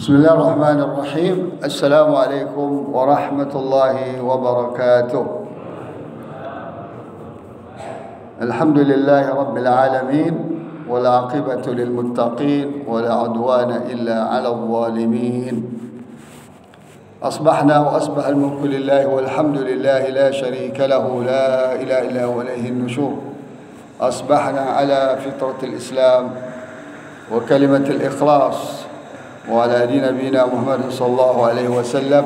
Bismillahirrahmanirrahim. Assalamualaikum warahmatullahi wabarakatuh. Alhamdulillahi rabbil alamin, wal aqibatu lil muttaqin, wala udwana illa 'alal zalimin. Asbahna wa asbaha al-mulku lillahi walhamdulillahi la sharika lahu, la ilaha illa huwa ilayhi an-nushur. Asbahna ala fitratil Islam wa kalimatil ikhlas وعلى دين نبينا محمد صلى الله عليه وسلم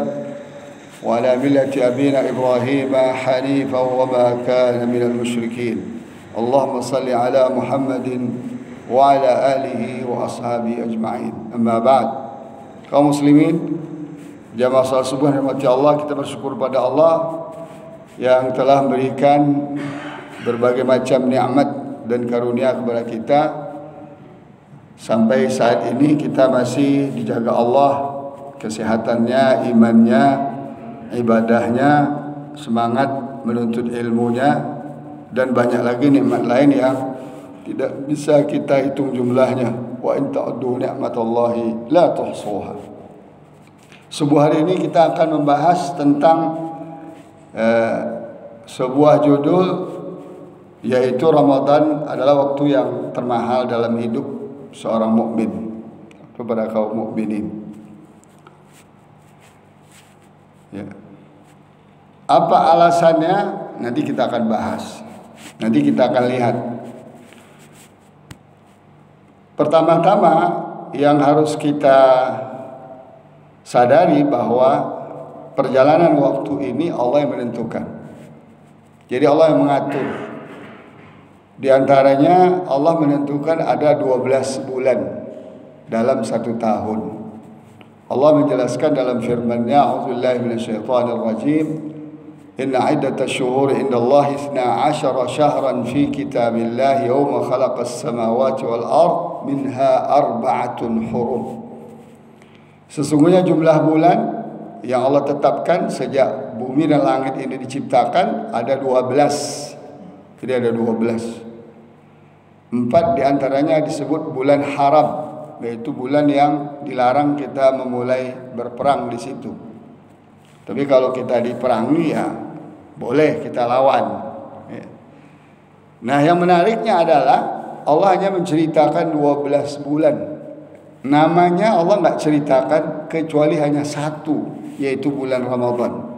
وعلى ملة أبينا إبراهيم حنيفا وما كان من المشركين. اللهم صل على محمد وعلى آله وأصحابه أجمعين. أما بعد, kaum muslimin, jamaah salat subuh rahmati Allah, kita bersyukur pada Allah yang telah memberikan berbagai macam nikmat dan karunia kepada kita. Sampai saat ini kita masih dijaga Allah, kesehatannya, imannya, ibadahnya, semangat menuntut ilmunya, dan banyak lagi nikmat lain yang tidak bisa kita hitung jumlahnya. Wa in ta'uddu ni'matallahi la tuhsuha. Subuh hari ini kita akan membahas tentang sebuah judul, yaitu Ramadan adalah waktu yang termahal dalam hidup seorang mukmin kepada kaum mukminin. Ya. Apa alasannya? Nanti kita akan bahas. Nanti kita akan lihat. Pertama-tama yang harus kita sadari bahwa perjalanan waktu ini Allah yang menentukan. Jadi Allah yang mengatur. Di antaranya Allah menentukan ada 12 bulan dalam satu tahun. Allah menjelaskan dalam firman-Nya, a'udzubillahi minasyaitonir rajim, inna iddatash syuhuri indallahi 12 syahran fi kitabillahi yawma khalaqas samawati wal ard minha arba'atun hurum. Sesungguhnya jumlah bulan yang Allah tetapkan sejak bumi dan langit ini diciptakan ada 12. Jadi ada 12. 4 diantaranya disebut bulan haram, yaitu bulan yang dilarang kita memulai berperang di situ. Tapi kalau kita diperangi ya boleh kita lawan. Nah, yang menariknya adalah Allah hanya menceritakan 12 bulan. Namanya Allah nggak ceritakan kecuali hanya satu, yaitu bulan Ramadan.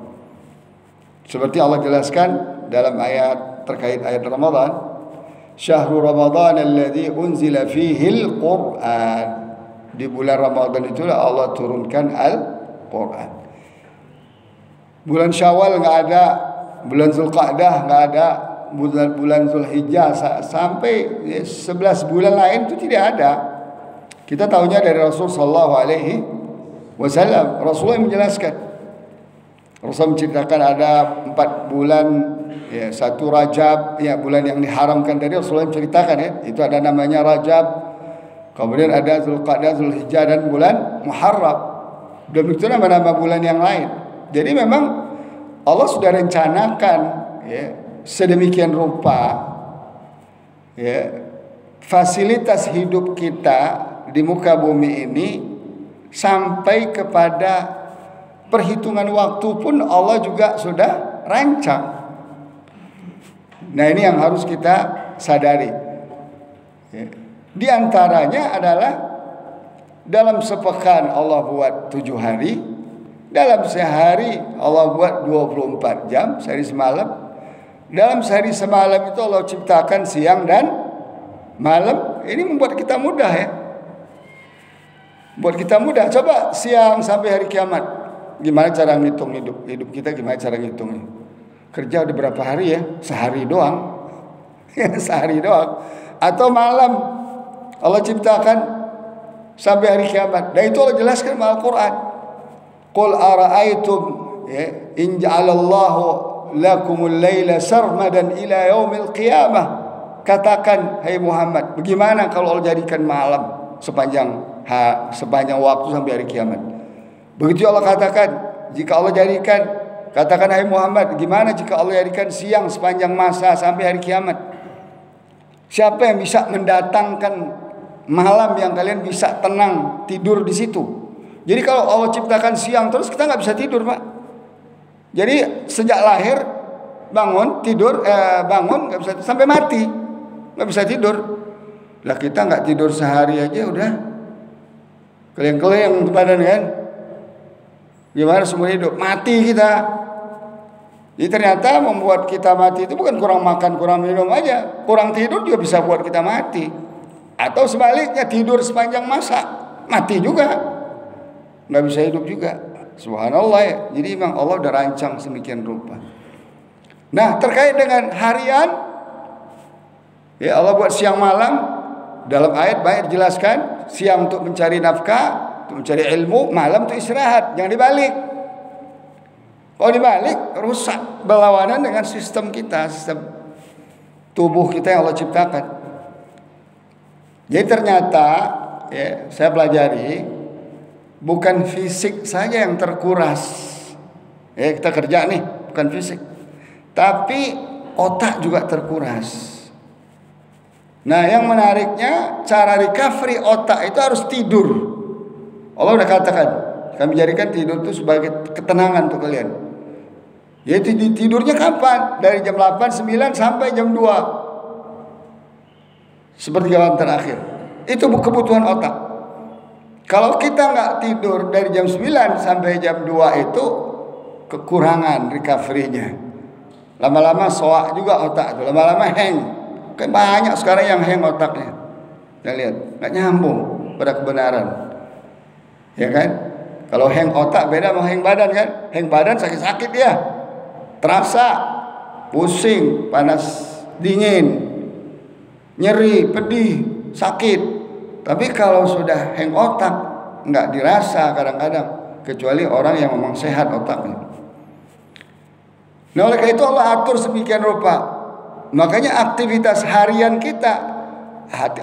Seperti Allah jelaskan dalam ayat terkait ayat Ramadan, Syahrul Ramadan alladzi unzila fihil Qur'an. Di bulan Ramadan itulah Allah turunkan Al-Qur'an. Bulan Syawal enggak ada, bulan Zulqa'dah enggak ada, bulan Zulhijjah sampai 11 bulan lain itu tidak ada. Kita tahunya dari Rasul sallallahu alaihi wasallam. Rasulullah menjelaskan. Rasul menceritakan ada 4 bulan, ya, satu Rajab, ya, bulan yang diharamkan tadi Rasulullah menceritakan, ya, itu ada namanya Rajab. Kemudian ada Zulqa'dah, Zulhijjah, dan bulan Muharram. Begitu nama-nama bulan yang lain. Jadi memang Allah sudah rencanakan, ya, sedemikian rupa, ya, fasilitas hidup kita di muka bumi ini sampai kepada perhitungan waktu pun Allah juga sudah rancang. Nah, ini yang harus kita sadari. Di antaranya adalah dalam sepekan Allah buat 7 hari, dalam sehari Allah buat 24 jam, sehari semalam. Dalam sehari semalam itu Allah ciptakan siang dan malam. Ini membuat kita mudah, ya. Buat kita mudah. Coba siang sampai hari kiamat. Gimana cara ngitung hidup kita, gimana cara ngitungnya? Kerja udah berapa hari, ya? Sehari doang. Sehari doang. Atau malam Allah ciptakan sampai hari kiamat. Dan itu Allah jelaskan dalam Al-Quran. Qul ara'aytum, ya, in ja'alallahu lakumul layla sarmadan ila yaumil qiyamah. Katakan, hai Muhammad, bagaimana kalau Allah jadikan malam sepanjang waktu sampai hari kiamat? Begitu Allah katakan, jika Allah jadikan, katakan hai Muhammad, gimana jika Allah jadikan siang sepanjang masa sampai hari kiamat? Siapa yang bisa mendatangkan malam yang kalian bisa tenang tidur di situ? Jadi kalau Allah ciptakan siang terus, kita nggak bisa tidur, Pak. Jadi sejak lahir bangun tidur, bangun nggak bisa sampai mati, nggak bisa tidur. Lah kita nggak tidur sehari aja udah keleng-keleng badan kan. Gimana seumur hidup? Mati kita. Jadi ternyata membuat kita mati itu bukan kurang makan, kurang minum aja. Kurang tidur juga bisa buat kita mati. Atau sebaliknya, tidur sepanjang masa, mati juga. Nggak bisa hidup juga. Subhanallah ya. Jadi memang Allah udah rancang sedemikian rupa. Nah, terkait dengan harian, ya Allah buat siang malam. Dalam ayat banyak dijelaskan, siang untuk mencari nafkah, untuk mencari ilmu, malam untuk istirahat. Jangan dibalik. Kalau dibalik, rusak, berlawanan dengan sistem kita, sistem tubuh kita yang Allah ciptakan. Jadi ternyata, ya, saya pelajari, bukan fisik saja yang terkuras. Ya, kita kerja nih, bukan fisik, tapi otak juga terkuras. Nah, yang menariknya, cara recovery otak itu harus tidur. Allah udah katakan, kami jadikan tidur itu sebagai ketenangan untuk kalian. Yaitu tidurnya kapan? Dari jam 8, 9 sampai jam 2. Seperti malam terakhir. Itu kebutuhan otak. Kalau kita nggak tidur dari jam 9 sampai jam 2 itu kekurangan recovery-nya. Lama-lama soak juga otak itu. Lama-lama hang. Kayak banyak sekarang yang hang otaknya. Kita lihat, nggak nyambung pada kebenaran. Ya kan? Kalau hang otak beda sama hang badan kan? Hang badan sakit-sakit ya. Terasa pusing, panas, dingin, nyeri, pedih, sakit. Tapi kalau sudah hang otak nggak dirasa kadang-kadang, kecuali orang yang memang sehat otaknya. Nah, oleh karena itu Allah atur sedemikian rupa. Makanya aktivitas harian kita,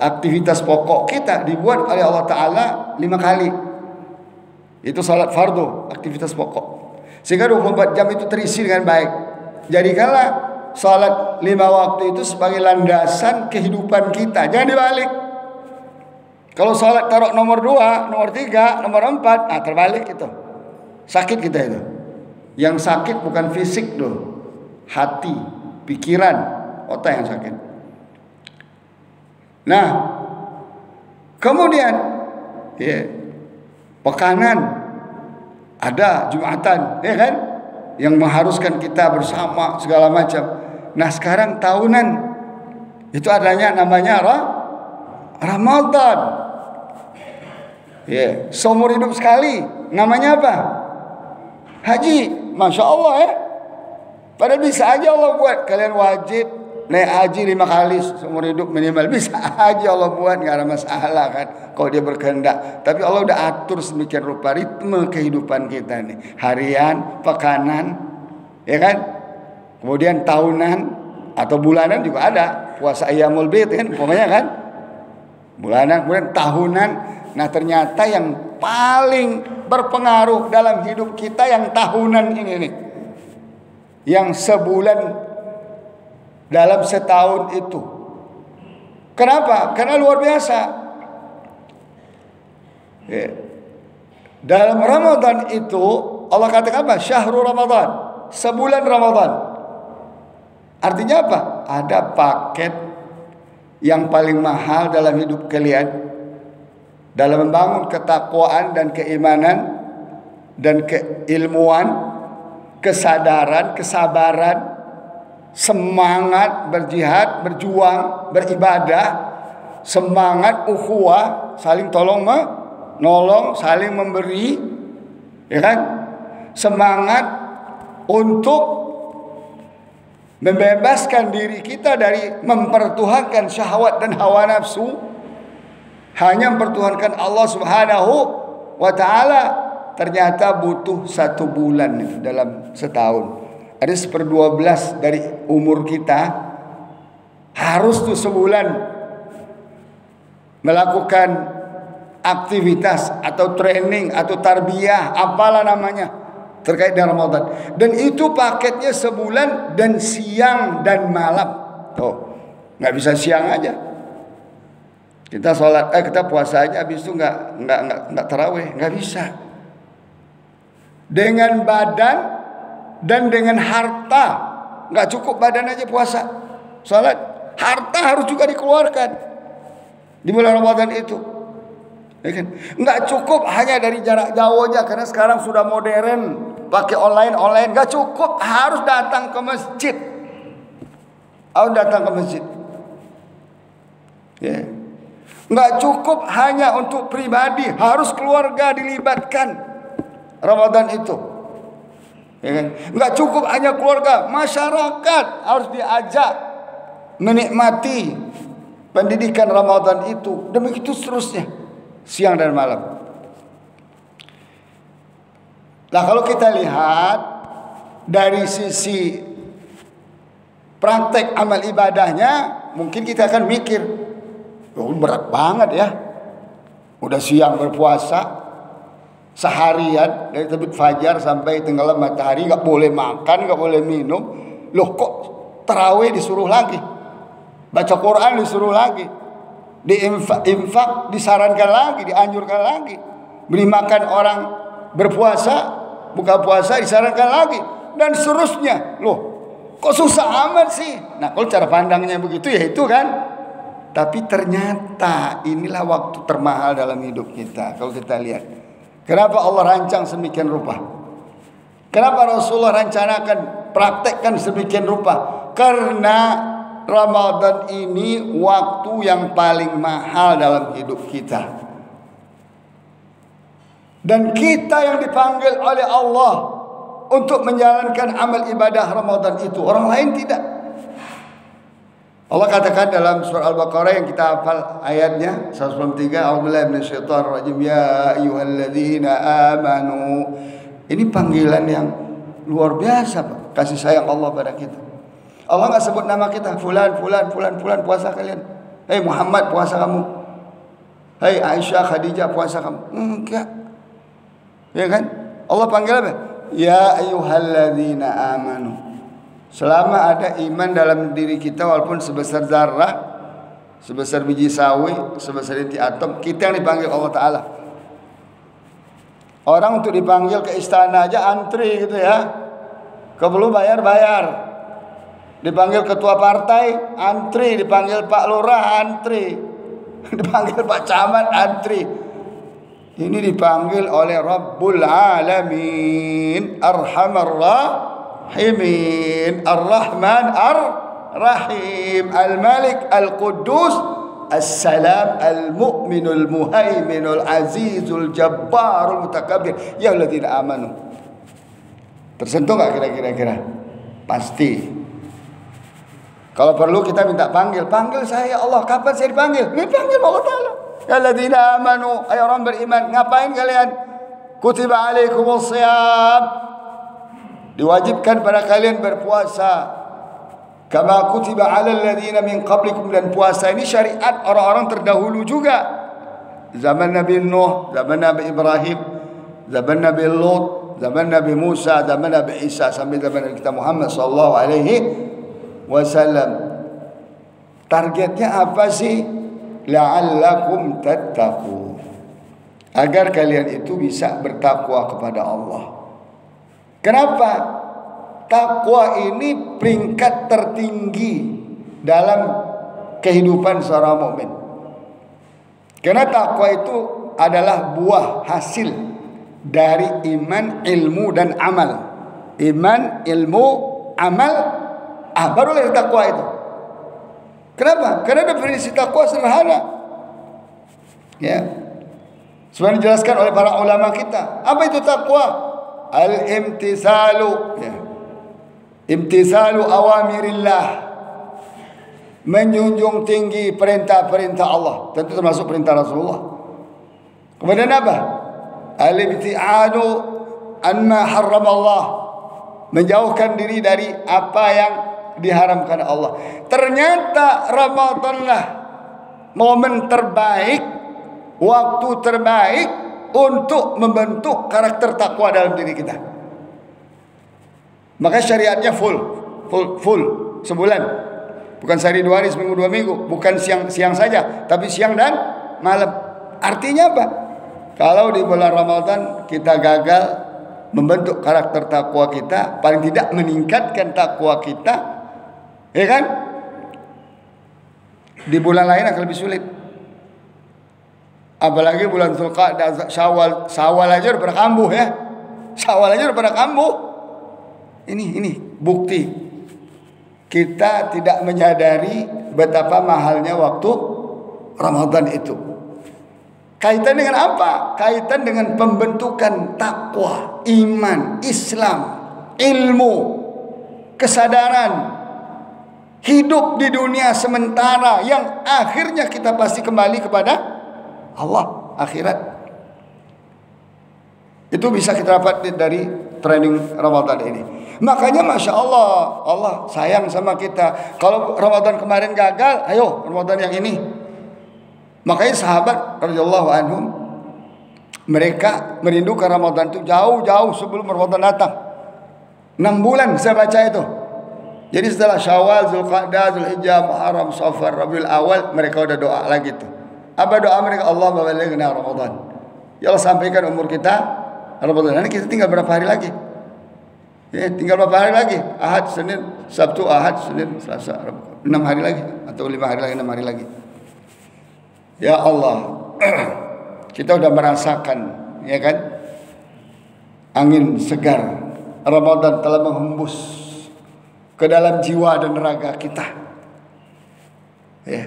aktivitas pokok kita dibuat oleh Allah Ta'ala 5 kali. Itu salat fardu, aktivitas pokok. Sehingga 24 jam itu terisi dengan baik. Jadikanlah salat 5 waktu itu sebagai landasan kehidupan kita. Jangan dibalik. Kalau salat taruh nomor 2, nomor 3, nomor 4, nah terbalik itu. Sakit kita itu. Yang sakit bukan fisik loh, hati, pikiran, otak yang sakit. Nah, kemudian ya, pekanan ada Jumatan, ya kan? Yang mengharuskan kita bersama segala macam. Nah, sekarang tahunan itu adanya namanya Ramadan. Ya, seumur hidup sekali. Namanya apa? Haji. Masya Allah ya. Padahal bisa aja Allah buat kalian wajib naik haji 5 kali seumur hidup minimal. Bisa aja Allah buat, nggak ada masalah kan, kalau dia berkehendak. Tapi Allah udah atur sedemikian rupa ritme kehidupan kita nih. Harian, pekanan, ya kan? Kemudian tahunan atau bulanan juga ada. Puasa Ayyamul Bid kan, pokoknya kan. Bulanan, kemudian tahunan. Nah, ternyata yang paling berpengaruh dalam hidup kita yang tahunan ini nih. Yang sebulan dalam setahun itu. Kenapa? Karena luar biasa. Ya. Dalam Ramadan itu Allah katakan apa? Syahrul Ramadan, sebulan Ramadan. Artinya apa? Ada paket yang paling mahal dalam hidup kalian, dalam membangun ketakwaan dan keimanan dan keilmuan, kesadaran, kesabaran, semangat berjihad, berjuang, beribadah, semangat ukhuwah, saling tolong menolong, saling memberi, ya kan? Semangat untuk membebaskan diri kita dari mempertuhankan syahwat dan hawa nafsu, hanya mempertuhankan Allah Subhanahu wa ta'ala. Ternyata butuh 1 bulan itu dalam setahun. Ada 1/12 dari umur kita. Harus tuh sebulan melakukan aktivitas atau training atau tarbiyah, apalah namanya, terkait dengan Ramadan. Dan itu paketnya sebulan dan siang dan malam. Tuh, nggak bisa siang aja. Kita sholat, kita puasa aja, habis itu nggak tarawih, nggak bisa. dengan badan dan dengan harta. Nggak cukup badan aja puasa, salat, harta harus juga dikeluarkan di bulan Ramadan itu. Ya kan? Nggak cukup hanya dari jarak jauh aja, karena sekarang sudah modern, pakai online. Nggak cukup, harus datang ke masjid. Harus datang ke masjid. Ya. Nggak cukup hanya untuk pribadi, harus keluarga dilibatkan Ramadan itu. Ya kan? Nggak cukup hanya keluarga, masyarakat harus diajak menikmati pendidikan Ramadan itu. Demikitu seterusnya, siang dan malam. Nah, kalau kita lihat dari sisi praktek amal ibadahnya, mungkin kita akan mikir, oh, berat banget ya. Udah siang berpuasa seharian dari terbit fajar sampai tenggelam matahari, nggak boleh makan, nggak boleh minum. Loh, kok tarawih disuruh lagi, baca Quran disuruh lagi, infak disarankan lagi, dianjurkan lagi, beri makan orang berpuasa, buka puasa disarankan lagi, dan seterusnya. Loh, kok susah amat sih? Nah, kalau cara pandangnya begitu, ya itu kan. Tapi ternyata inilah waktu termahal dalam hidup kita. Kalau kita lihat, kenapa Allah rancang sedemikian rupa? Kenapa Rasulullah rencanakan, praktekkan sedemikian rupa? Karena Ramadan ini waktu yang paling mahal dalam hidup kita. Dan kita yang dipanggil oleh Allah untuk menjalankan amal ibadah Ramadan itu, orang lain tidak. Allah katakan dalam surah Al-Baqarah yang kita hafal ayatnya 193, A'udzubillahi minasyaitonir rajim, ya ayyuhalladzina amanu. Ini panggilan yang luar biasa, Pak. Kasih sayang Allah pada kita. Allah enggak sebut nama kita, fulan puasa kalian. Hei Muhammad, puasa kamu. Hei Aisyah, Khadijah, puasa kamu. Enggak. Ya kan? Allah panggil apa? Ya ayyuhalladzina amanu. Selama ada iman dalam diri kita, walaupun sebesar zarrah, sebesar biji sawi, sebesar inti atom, kita yang dipanggil Allah Ta'ala. Orang untuk dipanggil ke istana aja antri gitu ya. Perlu bayar. Dipanggil ketua partai, antri. Dipanggil Pak Lurah, antri. Dipanggil Pak Camat, antri. Ini dipanggil oleh Rabbul Alamin, Arhamar Rahimin, Ar-Rahman Ar-Rahim, Al-Malik Al-Quddus, As-Salam, Al-Mu'minul Muhaiminul Azizul Jabbarul Mutakabbir. Ya alladzina amanu. Tersentuh gak kira-kira? Pasti. Kalau perlu kita minta panggil saya, ya Allah, kapan saya dipanggil? Dipanggil Allah Ta'ala. Ya alladzina amanu, ay orang beriman, ngapain kalian? Kutiba alaikumus shiyam, diwajibkan pada kalian berpuasa. Kama kutiba alal ladzina min qablikum, dan puasa ini syariat orang-orang terdahulu juga. Zaman Nabi Nuh, zaman Nabi Ibrahim, zaman Nabi Lut, zaman Nabi Musa, zaman Nabi Isa, sampai zaman kita Muhammad sallallahu alaihi wasallam. Targetnya apa sih? La'allakum tattaqun, agar kalian itu bisa bertakwa kepada Allah. Kenapa? Takwa ini peringkat tertinggi dalam kehidupan seorang mukmin. Karena takwa itu adalah buah hasil dari iman, ilmu dan amal. Iman, ilmu, amal, barulah takwa itu. Kenapa? Karena definisi takwa sederhana. Ya. Sebenarnya dijelaskan oleh para ulama kita. Apa itu takwa? Al-imtisalu, ya. Imtisalu awamirillah. Menjunjung tinggi perintah-perintah Allah, tentu termasuk perintah Rasulullah. Kemudian apa? Al-ibtiadu anma harrama Allah. Menjauhkan diri dari apa yang diharamkan Allah. Ternyata Ramadanlah momen terbaik, waktu terbaik untuk membentuk karakter takwa dalam diri kita. Maka syariatnya full sebulan, bukan sehari 2 hari, seminggu 2 minggu, bukan siang saja, tapi siang dan malam. Artinya apa? Kalau di bulan Ramadan kita gagal membentuk karakter takwa kita, paling tidak meningkatkan takwa kita, ya kan? Di bulan lain akan lebih sulit. Apalagi bulan Dzulqa'dah, Syawal aja udah pada kambuh ya. Syawal aja udah pada kambuh. Ini bukti kita tidak menyadari betapa mahalnya waktu Ramadan itu. Kaitan dengan apa? Kaitan dengan pembentukan takwa, iman, Islam, ilmu, kesadaran, hidup di dunia sementara yang akhirnya kita pasti kembali kepada Allah akhirat. Itu bisa kita dapat dari training Ramadan ini. Makanya Masya Allah, Allah sayang sama kita. Kalau Ramadan kemarin gagal, ayo Ramadan yang ini. Makanya sahabat radhiyallahu anhum, mereka merindukan Ramadan itu jauh-jauh sebelum Ramadan datang. 6 bulan saya baca itu. Jadi setelah Syawal, Dzulqa'dah, Dzulhijjah, Muharram, Safar, Rabiul Awal, mereka udah doa lagi tuh. Apa doa mereka? Allah balighna Ramadan. Ya Allah, sampaikan umur kita Ramadan. Ini kita tinggal berapa hari lagi? Ya, tinggal berapa hari lagi? Ahad, Senin, Sabtu, Ahad, Senin, Selasa, Rabu. 6 hari lagi atau 5 hari lagi, 6 hari lagi. Ya Allah, kita udah merasakan, ya kan, angin segar Ramadan telah menghembus ke dalam jiwa dan raga kita, ya,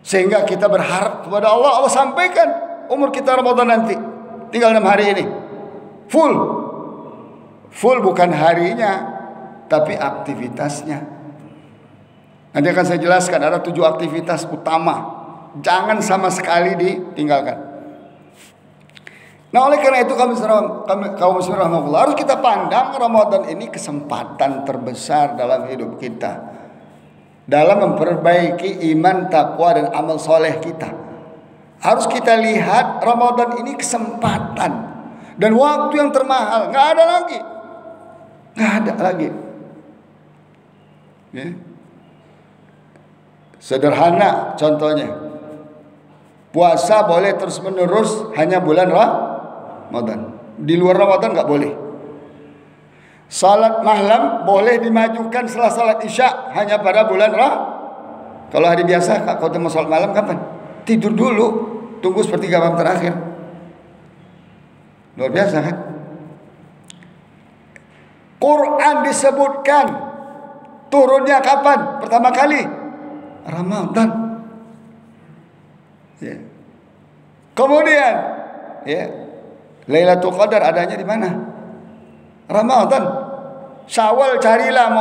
sehingga kita berharap kepada Allah. Allah sampaikan umur kita Ramadan nanti, tinggal 6 hari ini, full bukan harinya, tapi aktivitasnya. Nanti akan saya jelaskan ada 7 aktivitas utama. Jangan sama sekali ditinggalkan. Nah, oleh karena itu kaum muslimin rahmatullah, harus kita pandang Ramadan ini kesempatan terbesar dalam hidup kita, dalam memperbaiki iman, takwa, dan amal soleh kita. Harus kita lihat Ramadan ini kesempatan dan waktu yang termahal. Nggak ada lagi. Ya. Sederhana contohnya, puasa boleh terus menerus hanya bulan Ramadan. Di luar Ramadan nggak boleh. Salat malam boleh dimajukan setelah salat isya hanya pada bulan Kalau hari biasa kalau mau salat malam kapan? Tidur dulu, tunggu sepertiga malam terakhir. Luar biasa kan? Quran disebutkan turunnya kapan? Pertama kali Ramadan. Ya. Kemudian, ya, Lailatul Qadar adanya di mana? Ramadan. Syawal carilah,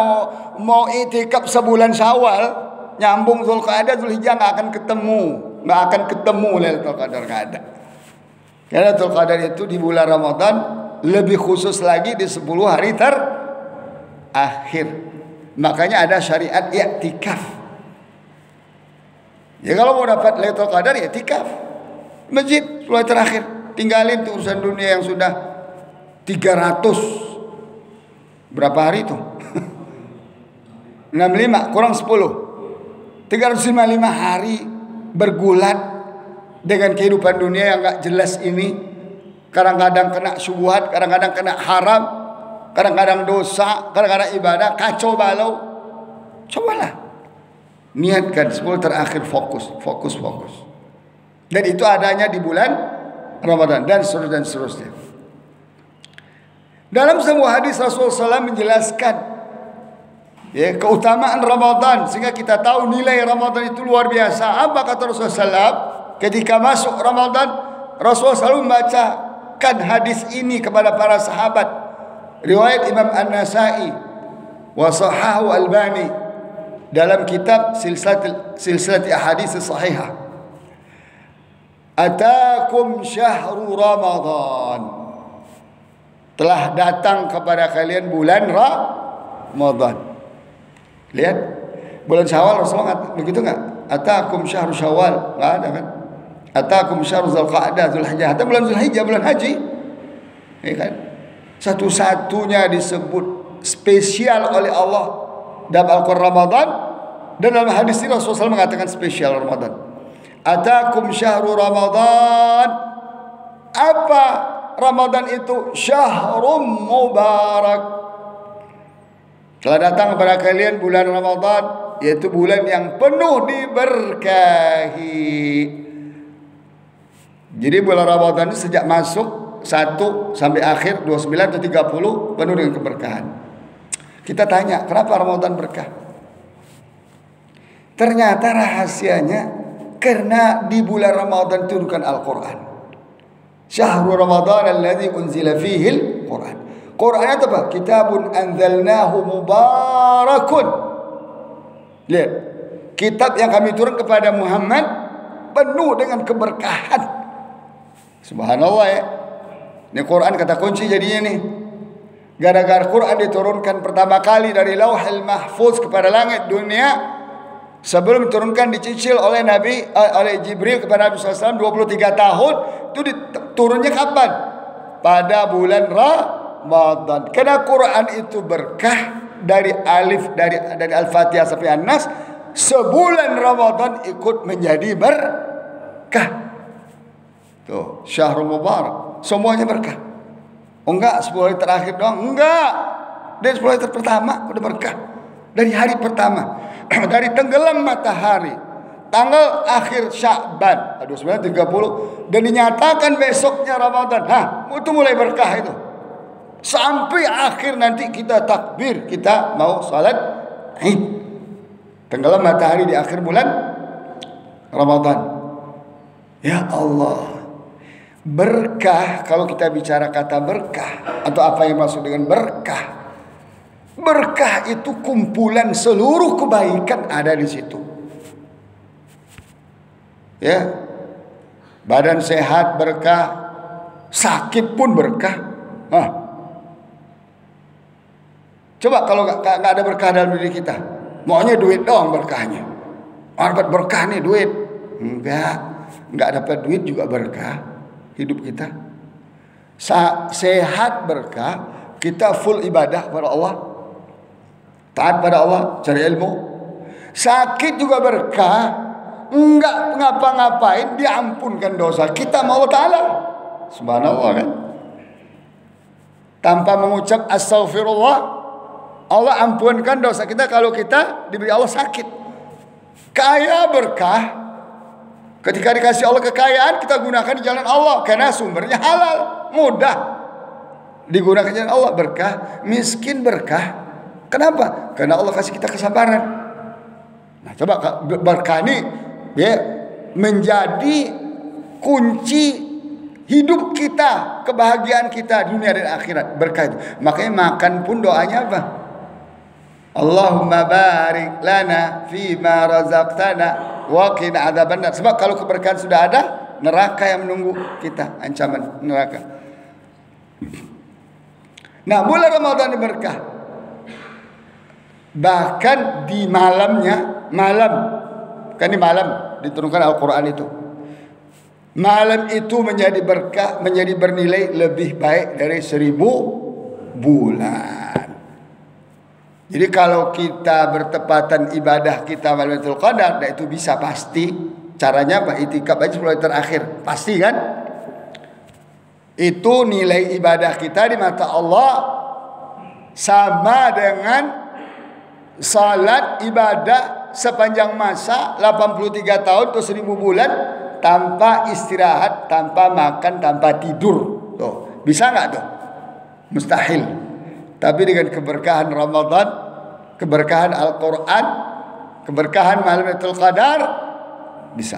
mau itikaf sebulan Syawal, nyambung Dzulqa'dah, Dzulhijjah nggak akan ketemu Lailatul Qadar, nggak ada. Lailatul Qadar itu di bulan Ramadan, lebih khusus lagi di 10 hari terakhir. Makanya ada syariat i'tikaf. Ya kalau mau dapat Lailatul Qadar ya i'tikaf masjid 10 hari terakhir. Tinggalin tuh urusan dunia yang sudah 300 berapa hari itu? 65 kurang 10. 355 hari bergulat dengan kehidupan dunia yang gak jelas ini. Kadang-kadang kena syubhat, kadang-kadang kena haram, kadang-kadang dosa, kadang-kadang ibadah, kacau balau. Cobalah niatkan 10 terakhir, fokus. Dan itu adanya di bulan Ramadan dan seterusnya. Dalam sebuah hadis Rasulullah SAW menjelaskan, ya, keutamaan Ramadan sehingga kita tahu nilai Ramadan itu luar biasa. Apa kata Rasulullah SAW? Ketika masuk Ramadan, Rasulullah SAW membacakan hadis ini kepada para sahabat. Riwayat Imam An-Nasa'i wa Sahahu Albani dalam kitab silsilat ahadits sahihah. Atakum syahru Ramadan. Telah datang kepada kalian bulan Ramadan. Lihat, bulan Syawal Rasulullah begitu enggak? Atakum syahru Syawal, enggak ada kan? Atakum syahru Dzulqa'dah, Dzulhijjah, atau bulan Dzulhijjah, bulan haji. Ya kan? Satu-satunya disebut spesial oleh Allah dalam Al-Quran Ramadan, dan dalam hadis ini Rasulullah SAW mengatakan spesial Ramadan. Atakum syahru Ramadan. Apa Ramadan itu syahrul mubarak. Telah datang kepada kalian bulan Ramadan, yaitu bulan yang penuh diberkahi. Jadi bulan Ramadan itu sejak masuk 1 sampai akhir 29 atau 30 penuh dengan keberkahan. Kita tanya, kenapa Ramadan berkah? Ternyata rahasianya karena di bulan Ramadan turunkan Al-Quran. Syahrul Ramadan alladzi unzila fihil Quran. Quran itu apa? Kitabun anzalnahu mubarakun. Lihat, kitab yang kami turun kepada Muhammad penuh dengan keberkahan. Subhanallah ya. Ini Quran kata kunci jadinya nih. Gara-gara Quran diturunkan pertama kali dari Lauhul Mahfuz kepada langit dunia, sebelum diturunkan dicicil oleh oleh Jibril kepada Nabi SAW 23 tahun, itu turunnya kapan? Pada bulan Ramadan. Karena Quran itu berkah dari Al-Fatihah sampai An-Nas, sebulan Ramadan ikut menjadi berkah. Tuh, Syahrul Mubarak, semuanya berkah. Oh enggak, 10 hari terakhir doang. Enggak. Dari 10 hari pertama udah berkah. Dari hari pertama, dari tenggelam matahari, tanggal akhir Sya'ban 29 30, dan dinyatakan besoknya Ramadan. Itu mulai berkah itu. Sampai akhir nanti kita takbir, kita mau salat Id. Tenggelam matahari di akhir bulan Ramadan. Ya Allah. Berkah, kalau kita bicara kata berkah atau apa yang maksud dengan berkah? Berkah itu kumpulan seluruh kebaikan ada di situ. Ya. Badan sehat berkah, sakit pun berkah. Coba kalau nggak ada berkah dalam diri kita, maunya duit doang berkahnya. Dapat berkah nih duit. Enggak dapat duit juga berkah. Hidup kita sehat berkah, kita full ibadah kepada Allah, taat pada Allah, cari ilmu. Sakit juga berkah, enggak ngapa-ngapain diampunkan dosa kita sama Allah Ta'ala. Subhanallah kan. Tanpa mengucap astaghfirullah, Allah ampunkan dosa kita kalau kita diberi Allah sakit. Kaya berkah. Ketika dikasih Allah kekayaan, kita gunakan di jalan Allah karena sumbernya halal, mudah digunakan di jalan Allah. Berkah. Miskin berkah. Kenapa? Karena Allah kasih kita kesabaran. Nah, coba berkah ini ya menjadi kunci hidup kita, kebahagiaan kita dunia dan akhirat. Berkah itu. Makanya makan pun doanya apa? Allahumma barik lana fima razaqtana wa qina adzabannar. Sebab kalau keberkahan sudah ada, neraka yang menunggu kita, ancaman neraka. Nah, bulan Ramadan berkah. Bahkan di malamnya, kan di malam diturunkan Al-Quran itu. Malam itu menjadi berkah, menjadi bernilai lebih baik dari 1000 bulan. Jadi kalau kita bertepatan ibadah kita malam Lailatul Qadar, nah itu bisa pasti. Caranya apa? Itikaf aja 10 hari terakhir. Pasti kan? Itu nilai ibadah kita di mata Allah sama dengan salat ibadah sepanjang masa 83 tahun atau 1000 bulan tanpa istirahat, tanpa makan, tanpa tidur. Tuh, bisa nggak tuh? Mustahil. Tapi dengan keberkahan Ramadan, keberkahan Al-Quran, keberkahan malam Lailatul Qadar, bisa.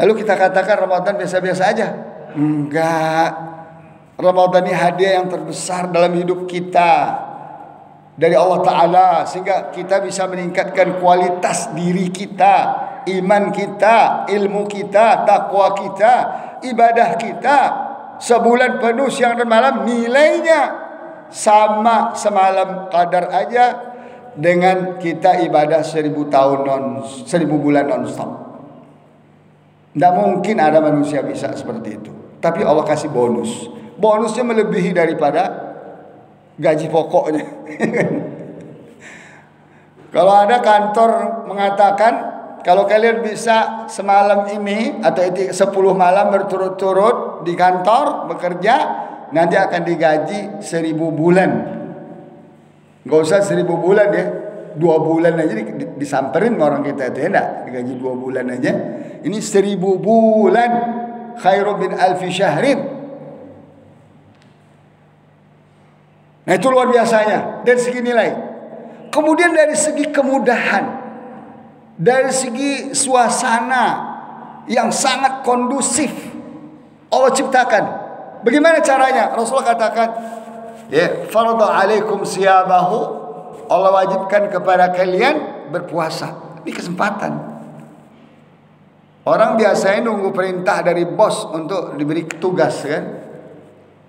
Lalu kita katakan Ramadan biasa-biasa aja. Enggak. Ramadan ini hadiah yang terbesar dalam hidup kita dari Allah Ta'ala, sehingga kita bisa meningkatkan kualitas diri kita, iman kita, ilmu kita, takwa kita, ibadah kita. Sebulan penuh siang dan malam nilainya sama semalam qadar aja dengan kita ibadah 1000 bulan non-stop. Tidak mungkin ada manusia bisa seperti itu. Tapi Allah kasih bonus. Bonusnya melebihi daripada gaji pokoknya. Kalau ada kantor mengatakan kalau kalian bisa semalam ini atau 10 malam berturut-turut di kantor bekerja, nanti akan digaji 1000 bulan. Gak usah 1000 bulan ya, 2 bulan aja disamperin sama orang kita itu ya, enggak digaji 2 bulan aja. Ini 1000 bulan, khairu min alfi syahrin. Nah itu luar biasanya dari segi nilai. Kemudian dari segi kemudahan, dari segi suasana yang sangat kondusif Allah ciptakan. Bagaimana caranya? Rasulullah katakan, ya, farada alaikum siyabahu, Allah wajibkan kepada kalian berpuasa. Ini kesempatan. Orang biasanya nunggu perintah dari bos untuk diberi tugas kan.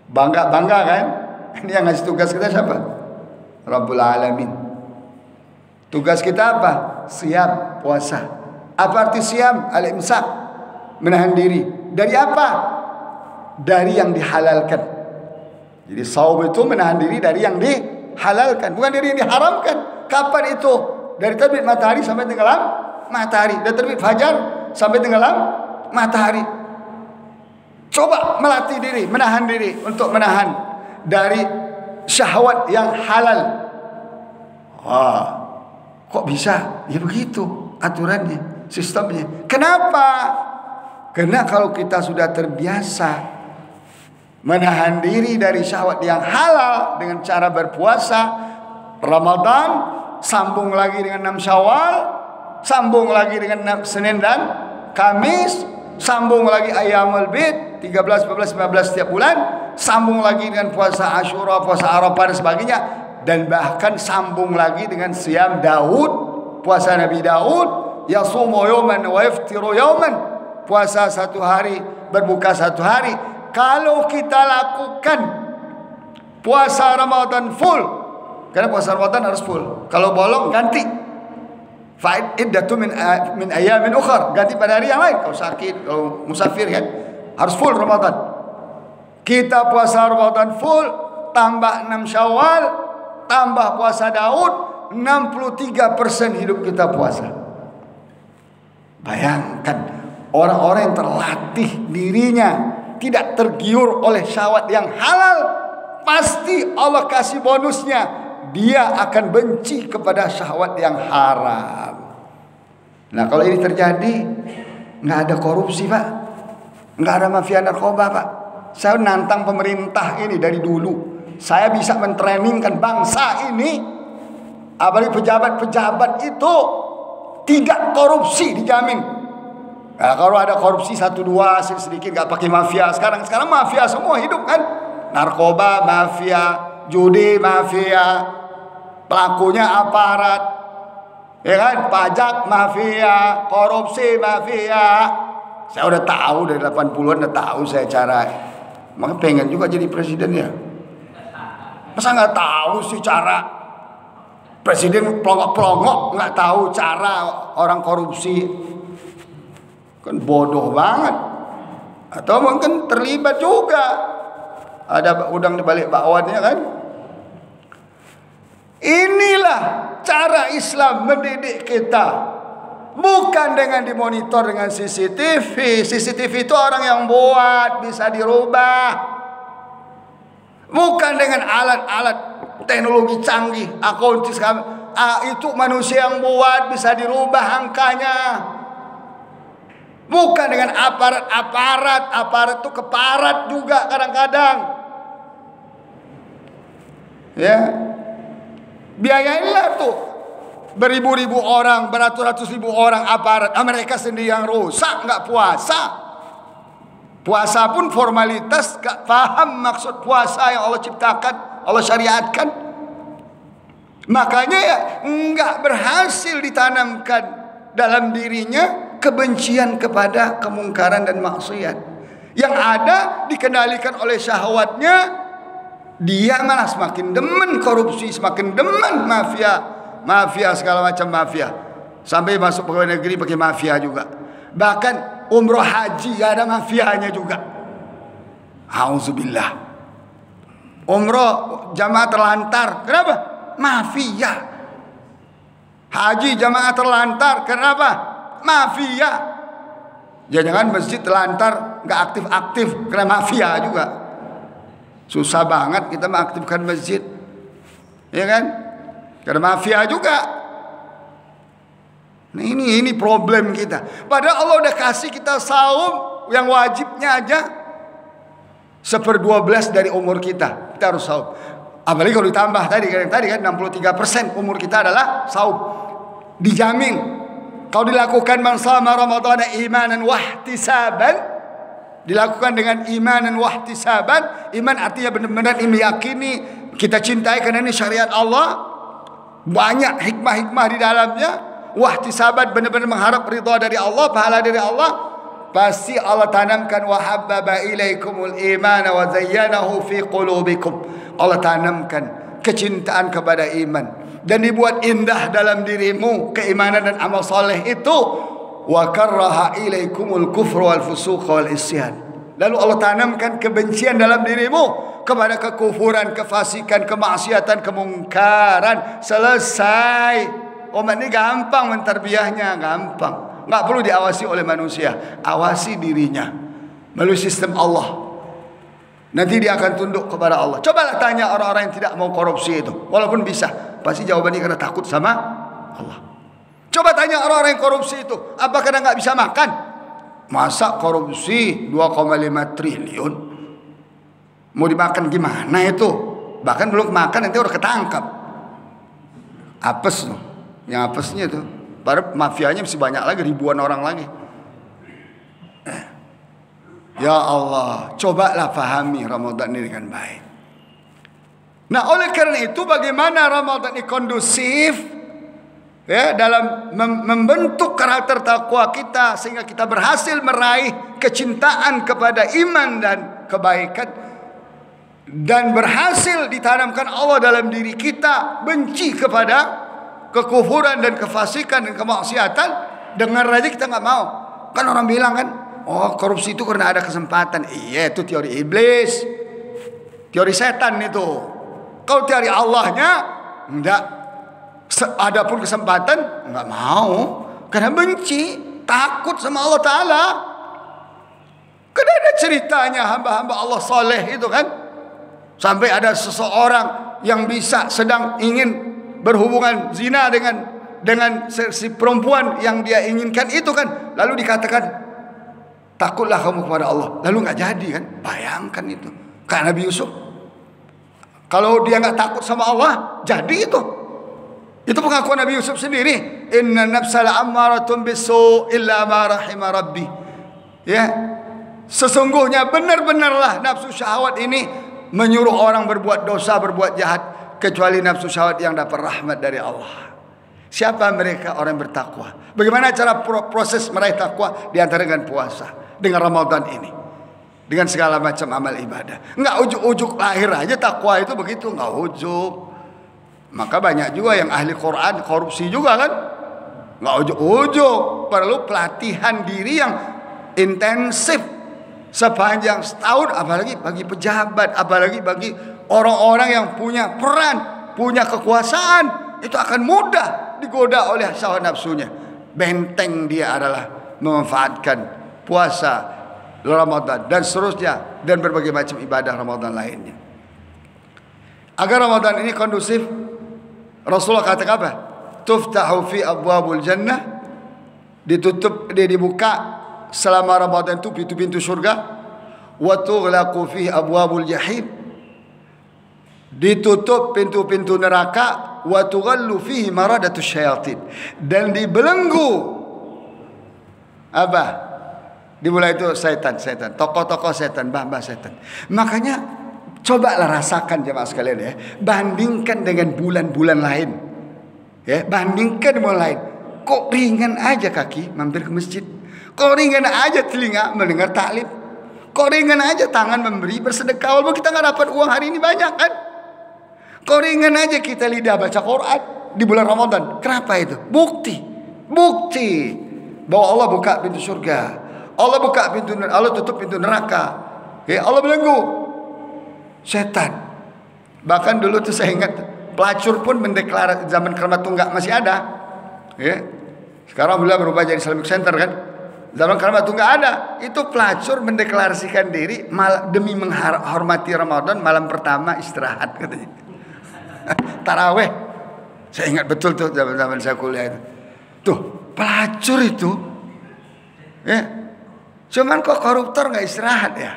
Bangga kan? Ini yang ngasih tugas kita siapa? Rabbul Alamin. Tugas kita apa? Siap puasa. Apa arti siam? Al-imsak, menahan diri. Dari apa? Dari yang dihalalkan. Jadi saum itu menahan diri dari yang dihalalkan, bukan dari yang diharamkan. Kapan itu? Dari terbit matahari sampai tenggelam matahari. Dari terbit fajar sampai tenggelam matahari. Coba melatih diri, menahan diri untuk menahan dari syahwat yang halal. Wah, kok bisa? Ya begitu aturannya, sistemnya. Kenapa? Karena kalau kita sudah terbiasa menahan diri dari syahwat yang halal dengan cara berpuasa, Ramadan sambung lagi dengan 6 Syawal, sambung lagi dengan Senin dan Kamis, sambung lagi Ayyamul Bid 13, 14, 15 setiap bulan, sambung lagi dengan puasa Asyura, puasa Arafah dan sebagainya, dan bahkan sambung lagi dengan siam Daud, puasa Nabi Daud, yasumu yawman wa yaftiru yawman, puasa 1 hari, berbuka 1 hari. Kalau kita lakukan puasa Ramadan full, karena puasa Ramadan harus full, kalau bolong ganti, fa'id iddatu min ayamin ukhar, ganti pada hari yang lain. Kalau sakit, kalau musafir kan harus full Ramadan. Kita puasa Ramadan full, tambah 6 Syawal, tambah puasa Daud, 63% hidup kita puasa. Bayangkan orang-orang yang terlatih dirinya tidak tergiur oleh syahwat yang halal, pasti Allah kasih bonusnya. Dia akan benci kepada syahwat yang haram. Nah kalau ini terjadi, nggak ada korupsi pak, nggak ada mafia narkoba pak. Saya nantang pemerintah ini dari dulu. Saya bisa mentrainingkan bangsa ini, apalagi pejabat-pejabat itu tidak korupsi, dijamin. Nah, kalau ada korupsi 1-2 sedikit nggak pakai mafia. Sekarang mafia semua hidup kan, narkoba mafia, judi mafia, pelakunya aparat, ya kan, pajak mafia, korupsi mafia. Saya udah tahu dari 80-an, udah tahu saya cara. Makanya pengen juga jadi presiden ya. Masa nggak tahu sih cara presiden pelongok-pelongok, nggak tahu cara orang korupsi, kan bodoh banget. Atau mungkin terlibat juga, ada udang di balik bakwannya kan. Inilah cara Islam mendidik kita, bukan dengan dimonitor dengan CCTV. CCTV itu orang yang buat, bisa dirubah. Bukan dengan alat-alat teknologi canggih, akuntis, itu manusia yang buat, bisa dirubah angkanya. Bukan dengan aparat itu keparat juga kadang-kadang. Ya, biayailah tuh beribu-ribu orang, beratus-ratus ribu orang aparat. Mereka sendiri yang rusak, nggak puasa. Puasa pun formalitas, gak paham maksud puasa yang Allah ciptakan, Allah syariatkan. Makanya ya nggak berhasil ditanamkan dalam dirinya kebencian kepada kemungkaran dan maksiat. Yang ada dikendalikan oleh syahwatnya, dia malah semakin demen korupsi, semakin demen mafia segala macam mafia. Sampai masuk pegawai negeri pakai mafia juga. Bahkan umroh haji ada mafianya juga. Auzubillah. Umroh jamaah terlantar, kenapa? Mafia. Haji jamaah terlantar, kenapa? Mafia. Jangan-jangan masjid telantar, nggak aktif-aktif karena mafia juga. Susah banget kita mengaktifkan masjid, ya kan? Karena mafia juga. Nah, ini problem kita. Padahal Allah udah kasih kita saum yang wajibnya aja 1/12 dari umur kita harus saum. Apalagi kalau ditambah tadi kan 63% umur kita adalah saum. Dijamin. Kalau dilakukan man shama ramadhana imanan wahtisaban, dilakukan dengan imanan wahtisaban. Iman artinya benar-benar meyakini, kita cintai karena ini syariat Allah. Banyak hikmah-hikmah di dalamnya. Wahtisaban benar-benar mengharap ridha dari Allah, pahala dari Allah. Pasti Allah tanamkan wa habbaba ilaikumul iman wa zayyanahu fi qulubikum. Allah tanamkan kecintaan kepada iman dan dibuat indah dalam dirimu keimanan dan amal soleh itu. Wa karraha ilaikumul kufra wal fusuq wal isyan. Lalu Allah tanamkan kebencian dalam dirimu kepada kekufuran, kefasikan, kemaksiatan, kemungkaran. Selesai. Umat ini gampang mentarbiyahnya, gampang. Nggak perlu diawasi oleh manusia, awasi dirinya melalui sistem Allah. Nanti dia akan tunduk kepada Allah. Cobalah tanya orang-orang yang tidak mau korupsi itu, walaupun bisa, pasti jawabannya karena takut sama Allah. Coba tanya orang-orang yang korupsi itu, apa karena nggak bisa makan? Masa korupsi 2,5 triliun mau dimakan gimana itu? Bahkan belum makan nanti udah ketangkap. Apes tuh, yang apesnya tuh. Padahal mafianya masih banyak lagi, ribuan orang lagi. Ya Allah, cobalah pahami Ramadan ini dengan baik. Nah, oleh karena itu bagaimana Ramadan ini kondusif ya dalam membentuk karakter takwa kita sehingga kita berhasil meraih kecintaan kepada iman dan kebaikan dan berhasil ditanamkan Allah dalam diri kita benci kepada kekufuran dan kefasikan dan kemaksiatan. Dengar aja kita nggak mau. Kan orang bilang kan, oh korupsi itu karena ada kesempatan. Iya, itu teori iblis, teori setan itu. Kalau teori Allahnya enggak. Adapun kesempatan enggak mau karena benci, takut sama Allah Taala. Karena ada ceritanya hamba-hamba Allah soleh itu kan, sampai ada seseorang yang bisa sedang ingin berhubungan zina dengan si perempuan yang dia inginkan itu kan, lalu dikatakan takutlah kamu kepada Allah, lalu nggak jadi kan. Bayangkan itu kayak Nabi Yusuf, kalau dia nggak takut sama Allah jadi itu pengakuan Nabi Yusuf sendiri, inna nafsa la'ammaratun bisu illa ma rahima rabbi. Ya, sesungguhnya benar-benarlah nafsu syahwat ini menyuruh orang berbuat dosa, berbuat jahat, kecuali nafsu syahwat yang dapat rahmat dari Allah. Siapa mereka? Orang bertakwa. Bagaimana cara proses meraih takwa? Di antara dengan puasa, dengan Ramadan ini, dengan segala macam amal ibadah. Enggak ujuk-ujuk lahir aja takwa itu begitu, enggak ujuk. Maka banyak juga yang ahli Quran korupsi juga kan. Enggak ujuk-ujuk, perlu pelatihan diri yang intensif sepanjang setahun, apalagi bagi pejabat, apalagi bagi orang-orang yang punya peran, punya kekuasaan, itu akan mudah digoda oleh syahwat nafsunya. Benteng dia adalah memanfaatkan puasa Ramadan dan seterusnya dan berbagai macam ibadah Ramadan lainnya. Agar Ramadan ini kondusif, Rasulullah katakan apa? Tuftahu fi abwabul jannah, dibuka selama Ramadan itu pintu-pintu surga. Wa tughlaqu fi abwabul jahim, ditutup pintu-pintu neraka. Wa tughallu fihi maradatus syayatin, dan dibelenggu apa? Dimulai itu setan, tokoh-tokoh setan, mbah-mbah setan. Makanya cobalah rasakan jemaah sekalian ya, bandingkan dengan bulan-bulan lain. Ya, bandingkan dengan lain. Kok ringan aja kaki mampir ke masjid? Kok ringan aja telinga mendengar taklim? Kok ringan aja tangan memberi bersedekah walaupun kita nggak dapat uang hari ini banyak kan? Kok ringan aja kita lidah baca Quran di bulan Ramadan? Kenapa itu? Bukti bahwa Allah buka pintu surga, Allah buka pintu, Allah tutup pintu neraka. Ya, Allah belenggu setan. Bahkan dulu tuh saya ingat pelacur pun mendeklarasi zaman Kramat Tunggak masih ada. Ya. Sekarang beliau berubah jadi Islamic Center kan. Zaman Kalimat itu nggak ada. Itu pelacur mendeklarasikan diri demi menghormati Ramadan, malam pertama istirahat katanya. Taraweh. Saya ingat betul tuh zaman saya kuliah itu. Tuh pelacur itu, ya. Cuman kok koruptor nggak istirahat ya?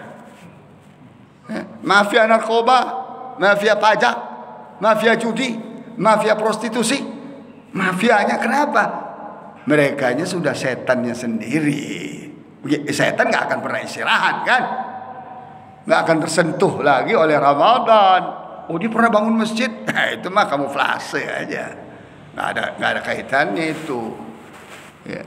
Mafia narkoba, mafia pajak, mafia judi, mafia prostitusi, mafianya kenapa? Merekanya sudah setannya sendiri. Setan nggak akan pernah istirahat kan? Nggak akan tersentuh lagi oleh Ramadan. Oh dia pernah bangun masjid? Nah, itu mah kamuflase aja. Nggak ada kaitannya itu. Ya.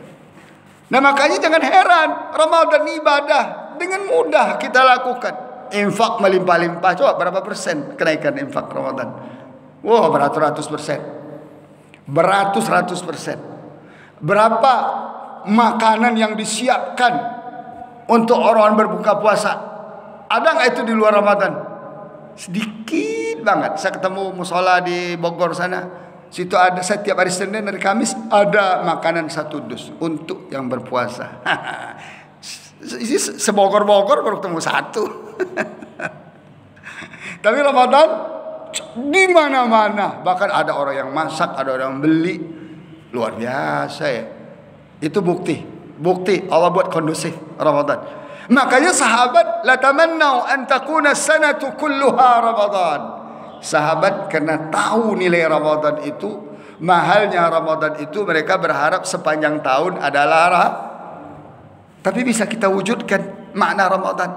Nah makanya jangan heran, Ramadan ibadah dengan mudah kita lakukan. Infak melimpah-limpah. Coba berapa persen kenaikan infak Ramadan? Wah, beratus-ratus persen. Beratus-ratus persen. Berapa makanan yang disiapkan untuk orang berbuka puasa? Ada nggak itu di luar Ramadan? Sedikit banget. Saya ketemu musola di Bogor sana. Situ ada setiap hari Senin hari Kamis ada makanan 1 dus untuk yang berpuasa. Sebogor-bogor baru ketemu 1. Tapi Ramadan di mana-mana, bahkan ada orang yang masak, ada orang yang beli. Luar biasa ya. Itu bukti Allah buat kondusif Ramadan. Makanya sahabat la tamannau an takuna sanatu kulluha Ramadan. Sahabat karena tahu nilai Ramadan itu, mahalnya Ramadan itu, mereka berharap sepanjang tahun adalah. Tapi bisa kita wujudkan makna Ramadan.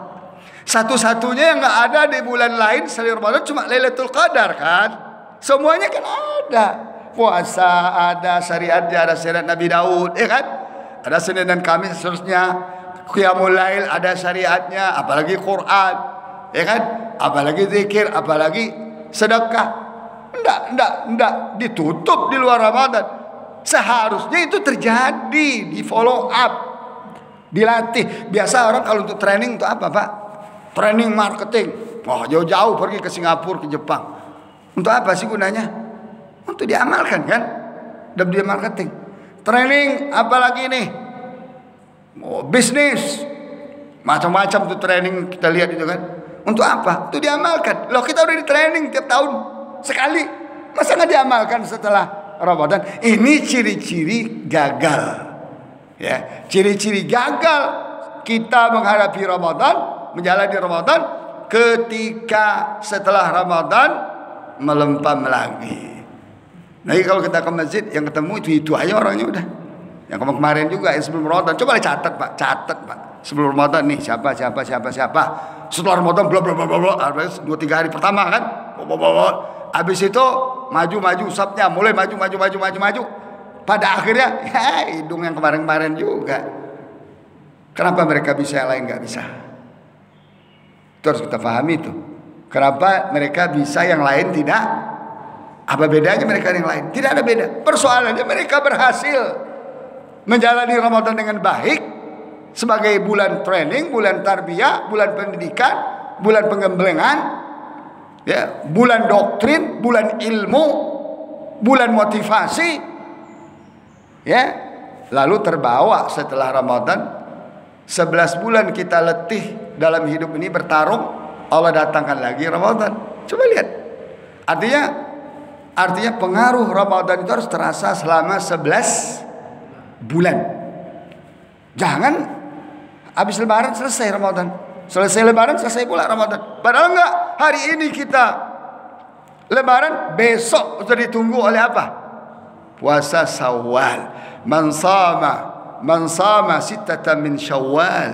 Satu-satunya yang nggak ada di bulan lain selain Ramadan cuma Lailatul Qadar kan. Semuanya kan ada. Puasa ada syariatnya, ada syariat Nabi Daud, ya kan? Ada Senin dan Kamis seterusnya. Qiyamul Lail ada syariatnya, apalagi Quran, ya kan? Apalagi zikir, apalagi sedekah. Enggak ditutup di luar Ramadan. Seharusnya itu terjadi, di follow up, dilatih. Biasa orang kalau untuk training itu apa, Pak? Training marketing. Oh, jauh-jauh pergi ke Singapura, ke Jepang. Untuk apa sih gunanya? Untuk diamalkan kan? Dan dia marketing. Training apalagi nih? Oh, bisnis. Macam-macam tuh training kita lihat itu kan. Untuk apa? Untuk diamalkan. Loh kita udah di training tiap tahun sekali. Masa nggak diamalkan setelah Ramadan? Ini ciri-ciri gagal. Ya, ciri-ciri gagal kita menghadapi Ramadan, menjalani Ramadan ketika setelah Ramadan melempam lagi. Nah, kalau kita ke masjid yang ketemu itu aja orangnya udah. Yang kemarin juga yang sebelum Ramadan, coba catat Pak. Sebelum Ramadan nih siapa. Setelah Ramadan bla bla bla bla, 2-3 hari pertama kan. Habis itu maju usapnya, mulai maju. Pada akhirnya hidung yang kemarin juga. Kenapa mereka bisa yang lain nggak bisa? Itu harus kita pahami itu. Kenapa mereka bisa yang lain tidak? Apa bedanya mereka yang lain? Tidak ada beda. Persoalannya mereka berhasil menjalani Ramadan dengan baik sebagai bulan training, bulan tarbiyah, bulan pendidikan, bulan pengembelengan, ya, bulan doktrin, bulan ilmu, bulan motivasi, ya. Lalu terbawa setelah Ramadan 11 bulan kita letih dalam hidup ini bertarung, Allah datangkan lagi Ramadan. Coba lihat. Artinya pengaruh Ramadan itu harus terasa selama 11 bulan. Jangan habis lebaran selesai Ramadan. Selesai lebaran selesai pula Ramadan. Padahal enggak, hari ini kita lebaran, besok sudah ditunggu oleh apa? Puasa Syawal. Man sama sittatan min Syawal.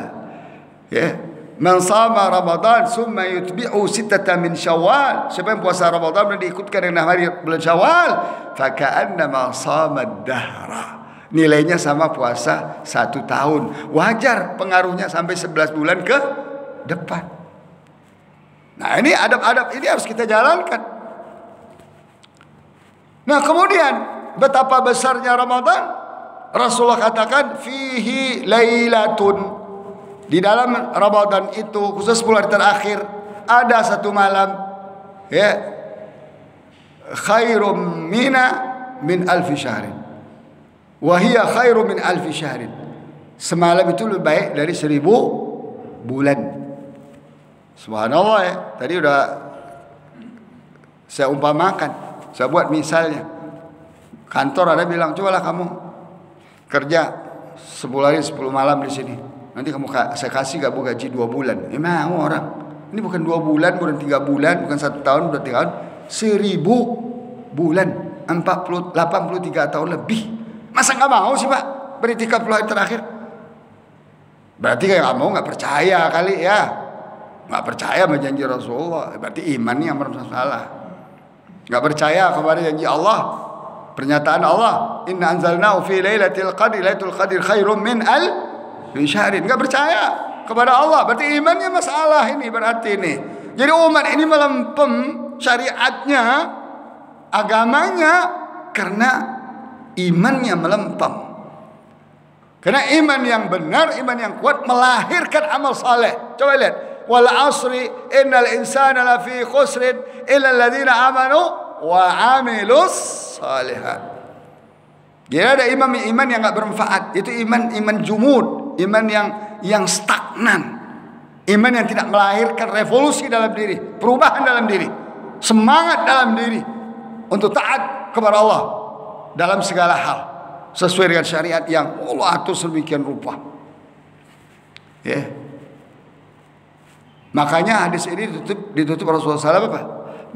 Ya. Man sama Ramadan summa yutbi'u sittatan min Syawal. Siapa yang puasa Ramadan dan diikutkan dengan hari bulan Syawal, faka'annama sama dahra. Nilainya sama puasa 1 tahun. Wajar pengaruhnya sampai 11 bulan ke depan. Nah, ini adab-adab ini harus kita jalankan. Nah, kemudian betapa besarnya Ramadan. Rasulullah katakan fihi lailatun. Di dalam Ramadan itu khusus 10 hari terakhir ada 1 malam, ya, khairum min alfi syahrin. Wa hiya khairu min alfi syahrin. Semalam itu lebih baik dari 1000 bulan. Subhanallah ya. Tadi udah saya umpamakan, saya buat misalnya. Kantor ada bilang, cobalah kamu kerja 10 hari 10 malam di sini. Nanti saya kasih kamu gaji 2 bulan. Mau orang. Ini bukan 2 bulan, bukan 3 bulan, bukan 1 tahun, bukan 3 tahun. 1000 bulan. 83 tahun lebih. Masa nggak mau sih Pak beri 30 hari terakhir? Berarti kayak nggak mau, nggak percaya kali ya. Nggak percaya sama janji Rasulullah. Berarti imannya yang bermasalah. Nggak percaya kepada janji Allah. Pernyataan Allah, Inna anzalnahu fi lailatul qadri, lailatul qadri khairum min syahrin. Nggak percaya kepada Allah. Berarti imannya masalah ini berarti ini. Jadi umat ini melempem syariatnya, agamanya karena imannya melempem. Karena iman yang benar, iman yang kuat melahirkan amal saleh. Coba lihat, wal asri innal insana lafi khusrin illa alladziina amanu wa amilus salihat. Jadi ada iman yang enggak bermanfaat, itu iman jumud, iman yang stagnan. Iman yang tidak melahirkan revolusi dalam diri, perubahan dalam diri, semangat dalam diri untuk taat kepada Allah dalam segala hal sesuai dengan syariat yang Allah atur sedemikian rupa. Ya. Makanya hadis ini ditutup Rasulullah SAW apa?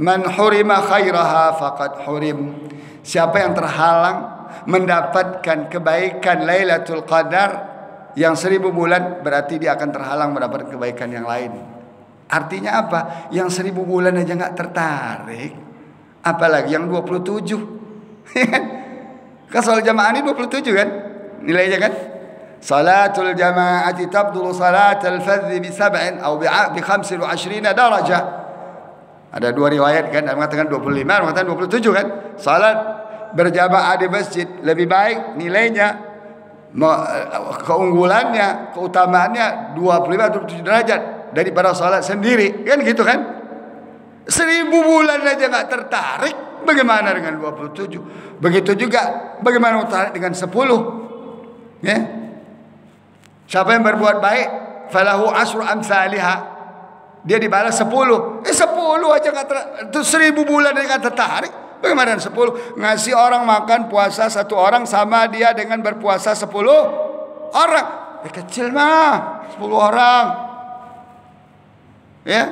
Man hurima khairaha faqad hurim. Siapa yang terhalang mendapatkan kebaikan Lailatul Qadar yang 1000 bulan, berarti dia akan terhalang mendapatkan kebaikan yang lain. Artinya apa? Yang 1000 bulan aja nggak tertarik, apalagi yang 27. Kan salat jamaah ini 27 kan nilainya kan? Salatul jama'ati tabdulu salatul fardhi bi 7 atau bi 25 darajah. Ada 2 riwayat kan, ada mengatakan 25, ada mengatakan 27 kan? Salat berjamaah di masjid lebih baik nilainya, keunggulannya, keutamaannya 25-27 derajat daripada salat sendiri, kan gitu kan? 1000 bulan aja nggak tertarik, bagaimana dengan 27? Begitu juga bagaimana tertarik dengan 10? Ya. Siapa yang berbuat baik, falahu asru amsalihah, dia dibalas 10. 10 aja nggak itu 1000 bulan aja nggak tertarik. Bagaimana dengan 10? Ngasih orang makan puasa 1 orang sama dia dengan berpuasa 10 orang. Kecil mah 10 orang. Ya.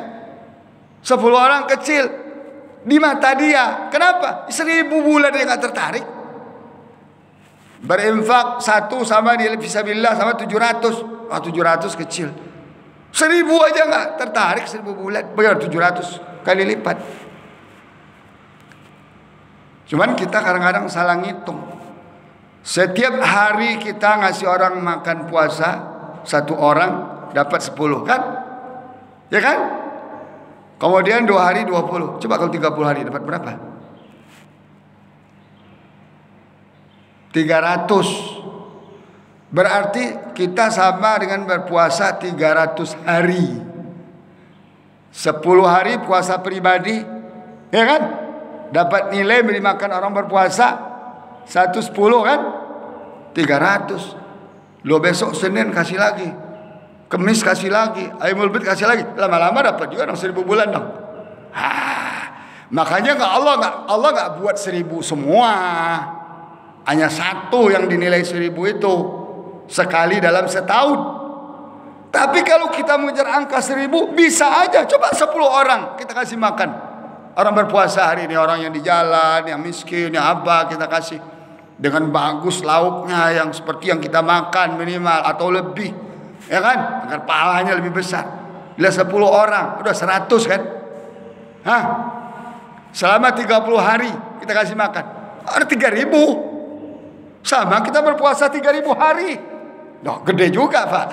10 orang kecil di mata dia. Kenapa? 1000 bulan dia nggak tertarik. Berinfak 1 sama dia fisabilillah sama 700. 700 kecil. 1000 aja nggak tertarik 1000 bulan. Bagaimana 700 kali lipat? Cuman kita kadang-kadang salah ngitung. Setiap hari kita ngasih orang makan puasa 1 orang dapat 10 kan? Ya kan? Kemudian 2 hari 20. Coba kalau 30 hari dapat berapa? 300. Berarti kita sama dengan berpuasa 300 hari. 10 hari puasa pribadi, ya kan? Dapat nilai beri makan orang berpuasa 110 kan? 300. Lo besok Senin kasih lagi, Kemis kasih lagi, Aimul Bid kasih lagi. Lama-lama dapat juga dong 1000 bulan dong. Makanya Allah nggak buat 1000 semua. Hanya 1 yang dinilai 1000 itu sekali dalam setahun. Tapi kalau kita mengejar angka 1000, bisa aja. Coba 10 orang kita kasih makan. Orang berpuasa hari ini, orang yang di jalan, yang miskin, yang apa, kita kasih dengan bagus lauknya yang seperti yang kita makan minimal atau lebih, ya kan? Agar pahalanya lebih besar. Bila 10 orang, udah 100 kan? Selama 30 hari kita kasih makan, ada 3000. Sama kita berpuasa 3000 hari. Loh, gede juga Pak.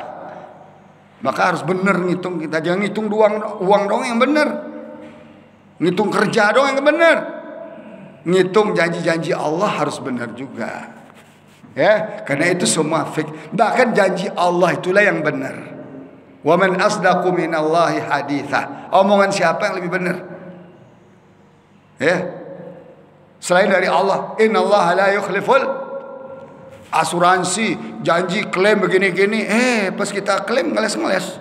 Maka harus benar ngitung kita. Jangan ngitung uang dong yang benar. Ngitung kerja dong yang benar. Ngitung janji-janji Allah harus benar juga. Ya, karena itu semua fik. Bahkan janji Allah itulah yang benar. Wa man asdaqu minallahi haditha. Omongan siapa yang lebih benar? Ya. Selain dari Allah, innallaha la yukhliful asuransi, janji klaim begini-gini, pas kita klaim ngeles-ngeles.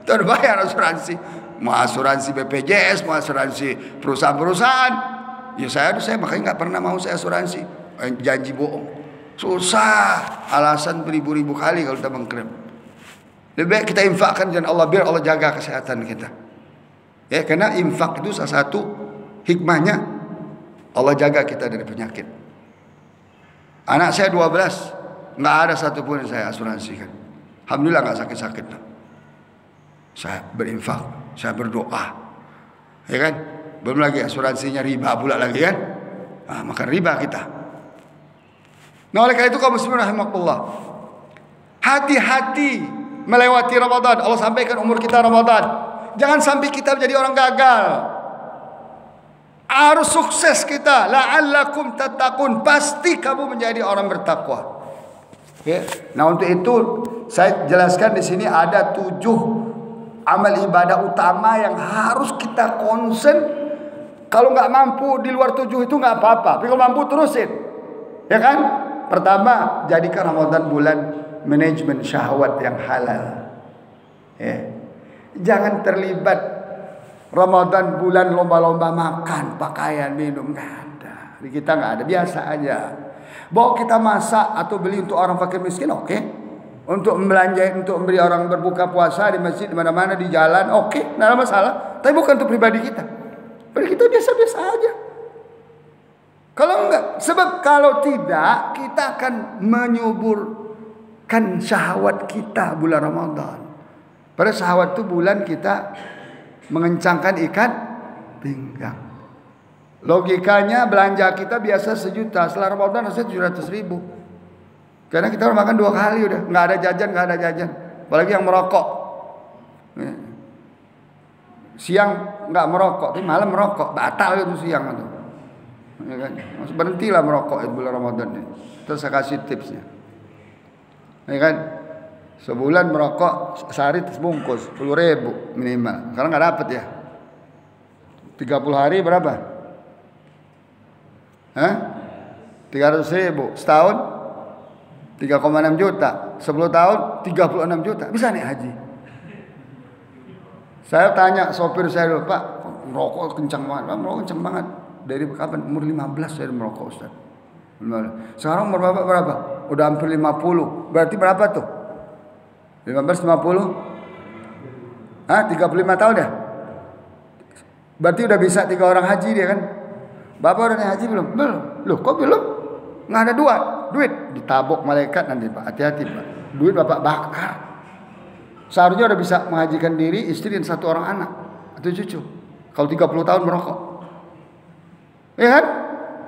Kita bayar asuransi, mau asuransi BPJS, mau asuransi perusahaan-perusahaan. Ya saya makanya nggak pernah mau saya asuransi, janji bohong, susah, alasan beribu-ribu kali kalau kita mengklaim. Lebih baik kita infakkan dan Allah, biar Allah jaga kesehatan kita. Ya, karena infak itu salah satu hikmahnya, Allah jaga kita dari penyakit. Anak saya 12, nggak ada satupun yang saya asuransikan. Alhamdulillah nggak sakit-sakit. Saya berinfak, saya berdoa, ya kan? Belum lagi asuransinya riba pula lagi kan? Makan riba kita. Nah oleh karena itu kaum muslimin rahimakumullah, hati-hati melewati Ramadan. Allah sampaikan umur kita Ramadan. Jangan sampai kita menjadi orang gagal. Harus sukses kita. La'allakum tattaqun. Pasti kamu menjadi orang bertakwa. Okay. Nah untuk itu saya jelaskan di sini ada 7 amal ibadah utama yang harus kita konsen. Kalau nggak mampu di luar 7 itu nggak apa-apa. Tapi kalau mampu terusin, ya kan? Pertama, jadikan Ramadan bulan manajemen syahwat yang halal. Ya. Jangan terlibat Ramadan bulan lomba-lomba makan, pakaian, minum, nggak ada. Di kita nggak ada, biasa aja. Bawa kita masak atau beli untuk orang fakir miskin, oke. Untuk membelanja, untuk memberi orang berbuka puasa di masjid, di mana-mana, di jalan, oke, nggak ada masalah. Tapi bukan untuk pribadi kita. Pribadi kita biasa-biasa aja. Kalau enggak, sebab kalau tidak, kita akan menyuburkan syahwat kita bulan Ramadan. Pada syahwat itu bulan kita mengencangkan ikat pinggang. Logikanya belanja kita biasa 1 juta, setelah Ramadan harusnya 700.000. Karena kita makan 2 kali udah, nggak ada jajan. Apalagi yang merokok. Siang nggak merokok, tapi malam merokok, batal itu siang itu. Ya kan? Berhentilah merokok itu bulan Ramadan ini. Terus saya kasih tipsnya. Ya kan? Sebulan merokok sehari sebungkus 10.000 minimal. Sekarang nggak dapat ya. 30 hari berapa? 300.000 setahun 3,6 juta. 10 tahun 36 juta. Bisa nih haji. Saya tanya sopir saya dulu, Pak, merokok kencang banget. Merokok kencang banget. Dari kapan? Umur 15 saya merokok, Ustaz. Sekarang umur berapa? Udah hampir 50. Berarti berapa tuh? 15, 50? 35 tahun ya? Berarti udah bisa 3 orang haji dia kan? Bapak udah naik haji belum? Belum. Loh kok belum? Nggak ada duit. Ditabok malaikat nanti Pak. Hati-hati Pak. Duit Bapak bakar. Seharusnya udah bisa menghajikan diri, istri dan 1 orang anak atau cucu. Kalau 30 tahun merokok. Ya kan?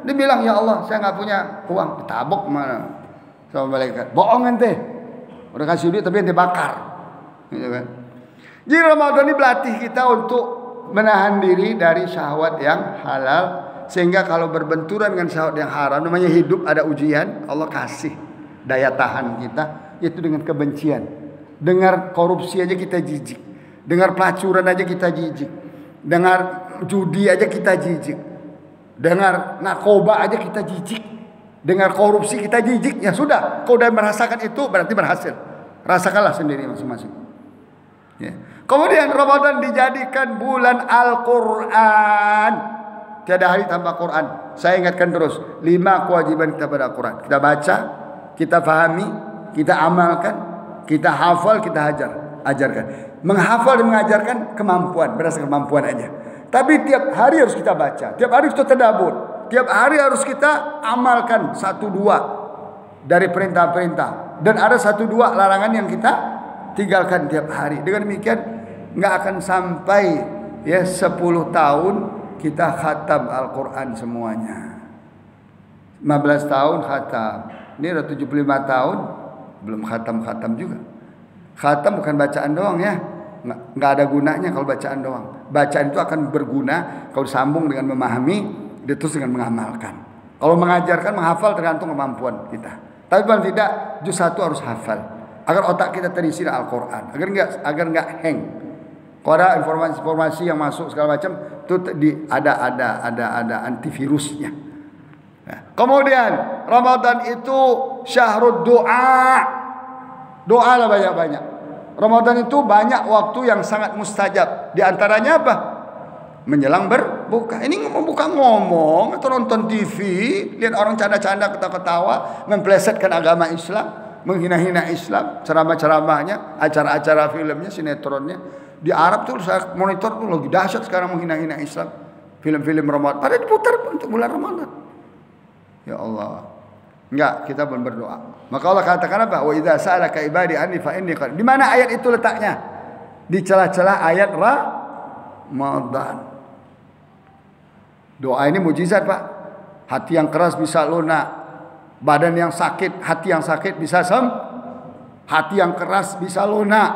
Dia bilang, ya Allah saya nggak punya uang. Ditabok mana? Sama malaikat. Bohong ente. Udah kasih duit tapi ente bakar. Gitu kan? Jadi Ramadan ini berlatih kita untuk menahan diri dari syahwat yang halal. Sehingga kalau berbenturan dengan syahwat yang haram, namanya hidup ada ujian, Allah kasih daya tahan kita, yaitu dengan kebencian. Dengar korupsi aja kita jijik. Dengar pelacuran aja kita jijik. Dengar judi aja kita jijik. Dengar narkoba aja kita jijik. Dengar korupsi kita jijik. Ya sudah, kau udah merasakan itu berarti berhasil. Rasakanlah sendiri masing-masing. Ya. Kemudian Ramadan dijadikan bulan Al-Quran. Tiada hari tanpa Quran. Saya ingatkan terus 5 kewajiban kita pada Quran. Kita baca, kita fahami, kita amalkan, kita hafal, kita ajarkan. Menghafal dan mengajarkan kemampuan, berdasarkan kemampuan aja. Tapi tiap hari harus kita baca, tiap hari kita tadabbur, tiap hari harus kita amalkan 1-2 dari perintah-perintah, dan ada 1-2 larangan yang kita tinggalkan tiap hari. Dengan demikian nggak akan sampai ya 10 tahun kita khatam Al-Quran semuanya. 15 tahun khatam. Ini udah 75 tahun belum khatam juga. Khatam bukan bacaan doang ya. Nggak ada gunanya kalau bacaan doang. Bacaan itu akan berguna kalau sambung dengan memahami, terus dengan mengamalkan. Kalau mengajarkan, menghafal tergantung kemampuan kita. Tapi paling tidak juz 1 harus hafal agar otak kita terisi dengan Al-Quran, agar nggak hang. Kalau ada informasi yang masuk segala macam itu ada antivirusnya. Nah, kemudian Ramadan itu syahrud du'a. Doa lah banyak-banyak. Ramadan itu banyak waktu yang sangat mustajab. Di antaranya apa? Menjelang berbuka. Ini bukan ngomong atau nonton TV, lihat orang canda-canda, ketawa-ketawa, memplesetkan agama Islam, menghina-hina Islam, ceramah-ceramahnya, acara-acara filmnya, sinetronnya. Di Arab tuh saya monitor tuh lagi dahsyat sekarang menghina-hina Islam. Film-film Ramadan pada diputar untuk bulan Ramadan. Ya Allah. Enggak, kita pun berdoa. Maka Allah katakan apa? Wa idza sa'alaka ibadi anni fa inni qarib. Di mana ayat itu letaknya? Di celah-celah ayat Ramadan. Doa ini mujizat, Pak. Hati yang keras bisa lunak. Badan yang sakit, hati yang sakit bisa hati yang keras bisa lunak.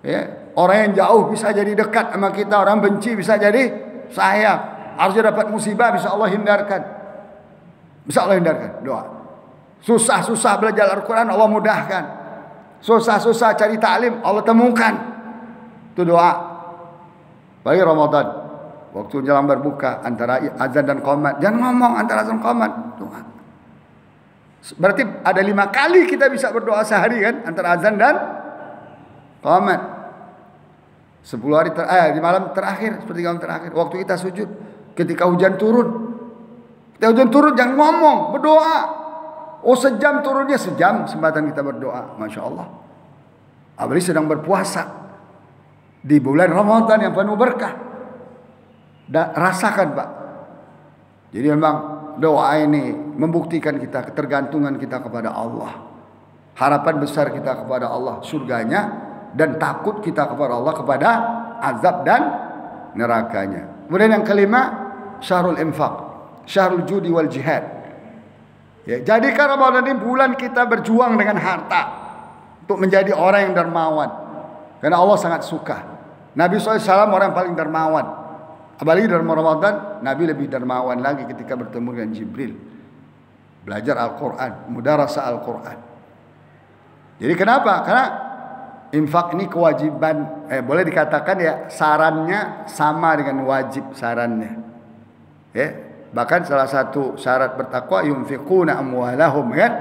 Ya, orang yang jauh bisa jadi dekat sama kita, orang benci bisa jadi sayang. Harusnya dapat musibah bisa Allah hindarkan. Bisa Allah hindarkan. Doa. Susah-susah belajar Al-Quran Allah mudahkan. Susah-susah cari taklim Allah temukan. Itu doa. Bagi Ramadan, waktu jelang berbuka antara azan dan qomat, jangan ngomong antara azan dan qomat, doa. Berarti ada 5 kali kita bisa berdoa sehari kan, antara azan dan qomat. 10 hari di malam terakhir, seperti malam terakhir, waktu kita sujud, ketika hujan turun. Ketika hujan turun jangan ngomong, berdoa. Oh, sejam turunnya, sejam kesempatan kita berdoa. Masya Allah. Apalagi sedang berpuasa di bulan Ramadan yang penuh berkah. Rasakan, Pak. Jadi memang doa ini membuktikan kita ketergantungan kita kepada Allah. Harapan besar kita kepada Allah surganya, dan takut kita kepada Allah kepada azab dan nerakanya. Kemudian yang kelima, syahrul infaq, syahrul judi wal jihad. Ya, jadikan Ramadan ini bulan kita berjuang dengan harta untuk menjadi orang yang dermawan. Karena Allah sangat suka. Nabi SAW orang yang paling dermawan. Apalagi dalam Ramadan, Nabi lebih dermawan lagi ketika bertemu dengan Jibril. Belajar Al-Quran, mudarasah Al-Quran. Jadi kenapa? Karena infak ini kewajiban. Boleh dikatakan ya, sarannya sama dengan wajib sarannya. Ya, bahkan salah satu syarat bertakwa, yunfiquna amwalahum, kan?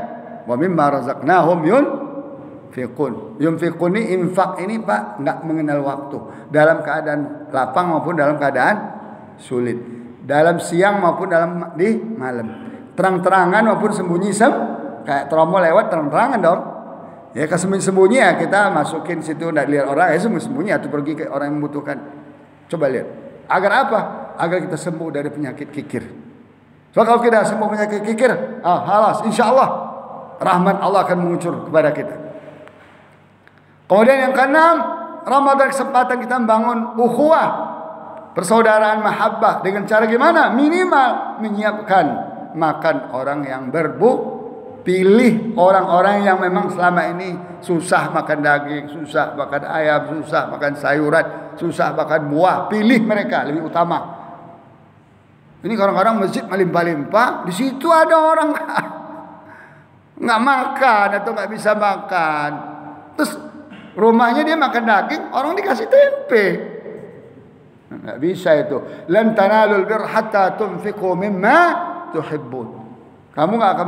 Wa mimma razaqnahum yunfiqun. Yunfiqun ini, infak ini, Pak, enggak mengenal waktu. Dalam keadaan lapang maupun dalam keadaan sulit. Dalam siang maupun di malam. Terang-terangan maupun sembunyi kayak tromol lewat terang-terangan dong. Ya, kesembunyi-sembunyi ya kita masukin situ, enggak lihat orang, ya sembunyi atau pergi ke orang yang membutuhkan. Coba lihat. Agar apa? Agar kita sembuh dari penyakit kikir. So kalau kita sembuh penyakit kikir, halas, insyaallah rahmat Allah akan mengucur kepada kita. Kemudian yang keenam, Ramadan kesempatan kita membangun ukhuwah, persaudaraan mahabbah. Dengan cara gimana? Minimal menyiapkan makan orang yang pilih orang-orang yang memang selama ini susah makan daging, susah makan ayam, susah makan sayuran, susah makan buah. Pilih mereka lebih utama. Ini kadang-kadang masjid melimpah-limpah, di situ ada orang nggak makan atau nggak bisa makan. Terus rumahnya dia makan daging, orang dikasih tempe. Nggak bisa itu. Lan tanalul birra hatta tunfiqu mimma tuhibbun. Kamu nggak akan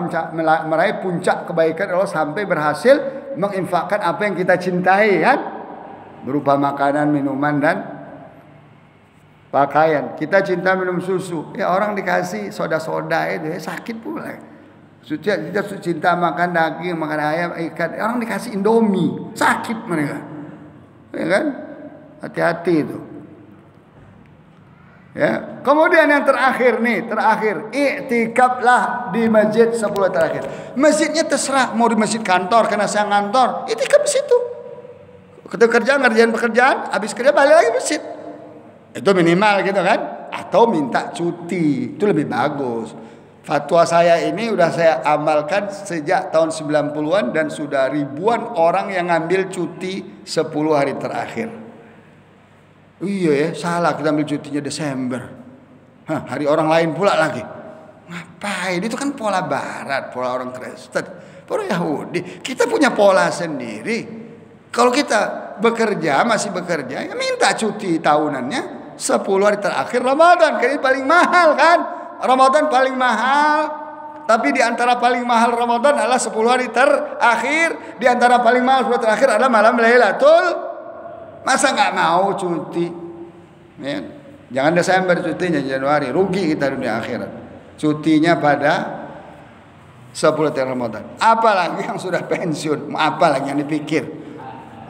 meraih puncak kebaikan Allah sampai berhasil menginfakkan apa yang kita cintai, kan? Berupa makanan, minuman, dan pakaian. Kita cinta minum susu, ya orang dikasih soda-soda itu, ya sakit pula. Kita cinta makan daging, makan ayam, ikan, orang dikasih Indomie, sakit mereka, ya kan? Hati-hati itu. Ya. Kemudian yang terakhir, iktikaflah di masjid 10 terakhir. Masjidnya terserah, mau di masjid kantor karena saya ngantor, iktikaf di situ. Kita kerja, ngerjain pekerjaan, habis kerja balik lagi masjid. Itu minimal gitu kan? Atau minta cuti, itu lebih bagus. Fatwa saya ini udah saya amalkan sejak tahun 90-an dan sudah ribuan orang yang ngambil cuti 10 hari terakhir. Iya ya, salah kita ambil cutinya Desember. Hari orang lain pula lagi. Ngapain? Itu kan pola barat, pola orang Kristen, pola Yahudi. Kita punya pola sendiri. Kalau kita masih bekerja, ya minta cuti tahunannya 10 hari terakhir Ramadan. Karena ini paling mahal kan? Ramadan paling mahal. Tapi di antara paling mahal Ramadan adalah 10 hari terakhir. Di antara paling mahal 10 terakhir adalah malam Lailatul. Masa nggak mau cuti? Ya. Jangan Desember cutinya, Januari. Rugi kita dunia akhirat. Cutinya pada 10 hari Ramadan. Apalagi yang sudah pensiun, apalagi yang dipikir.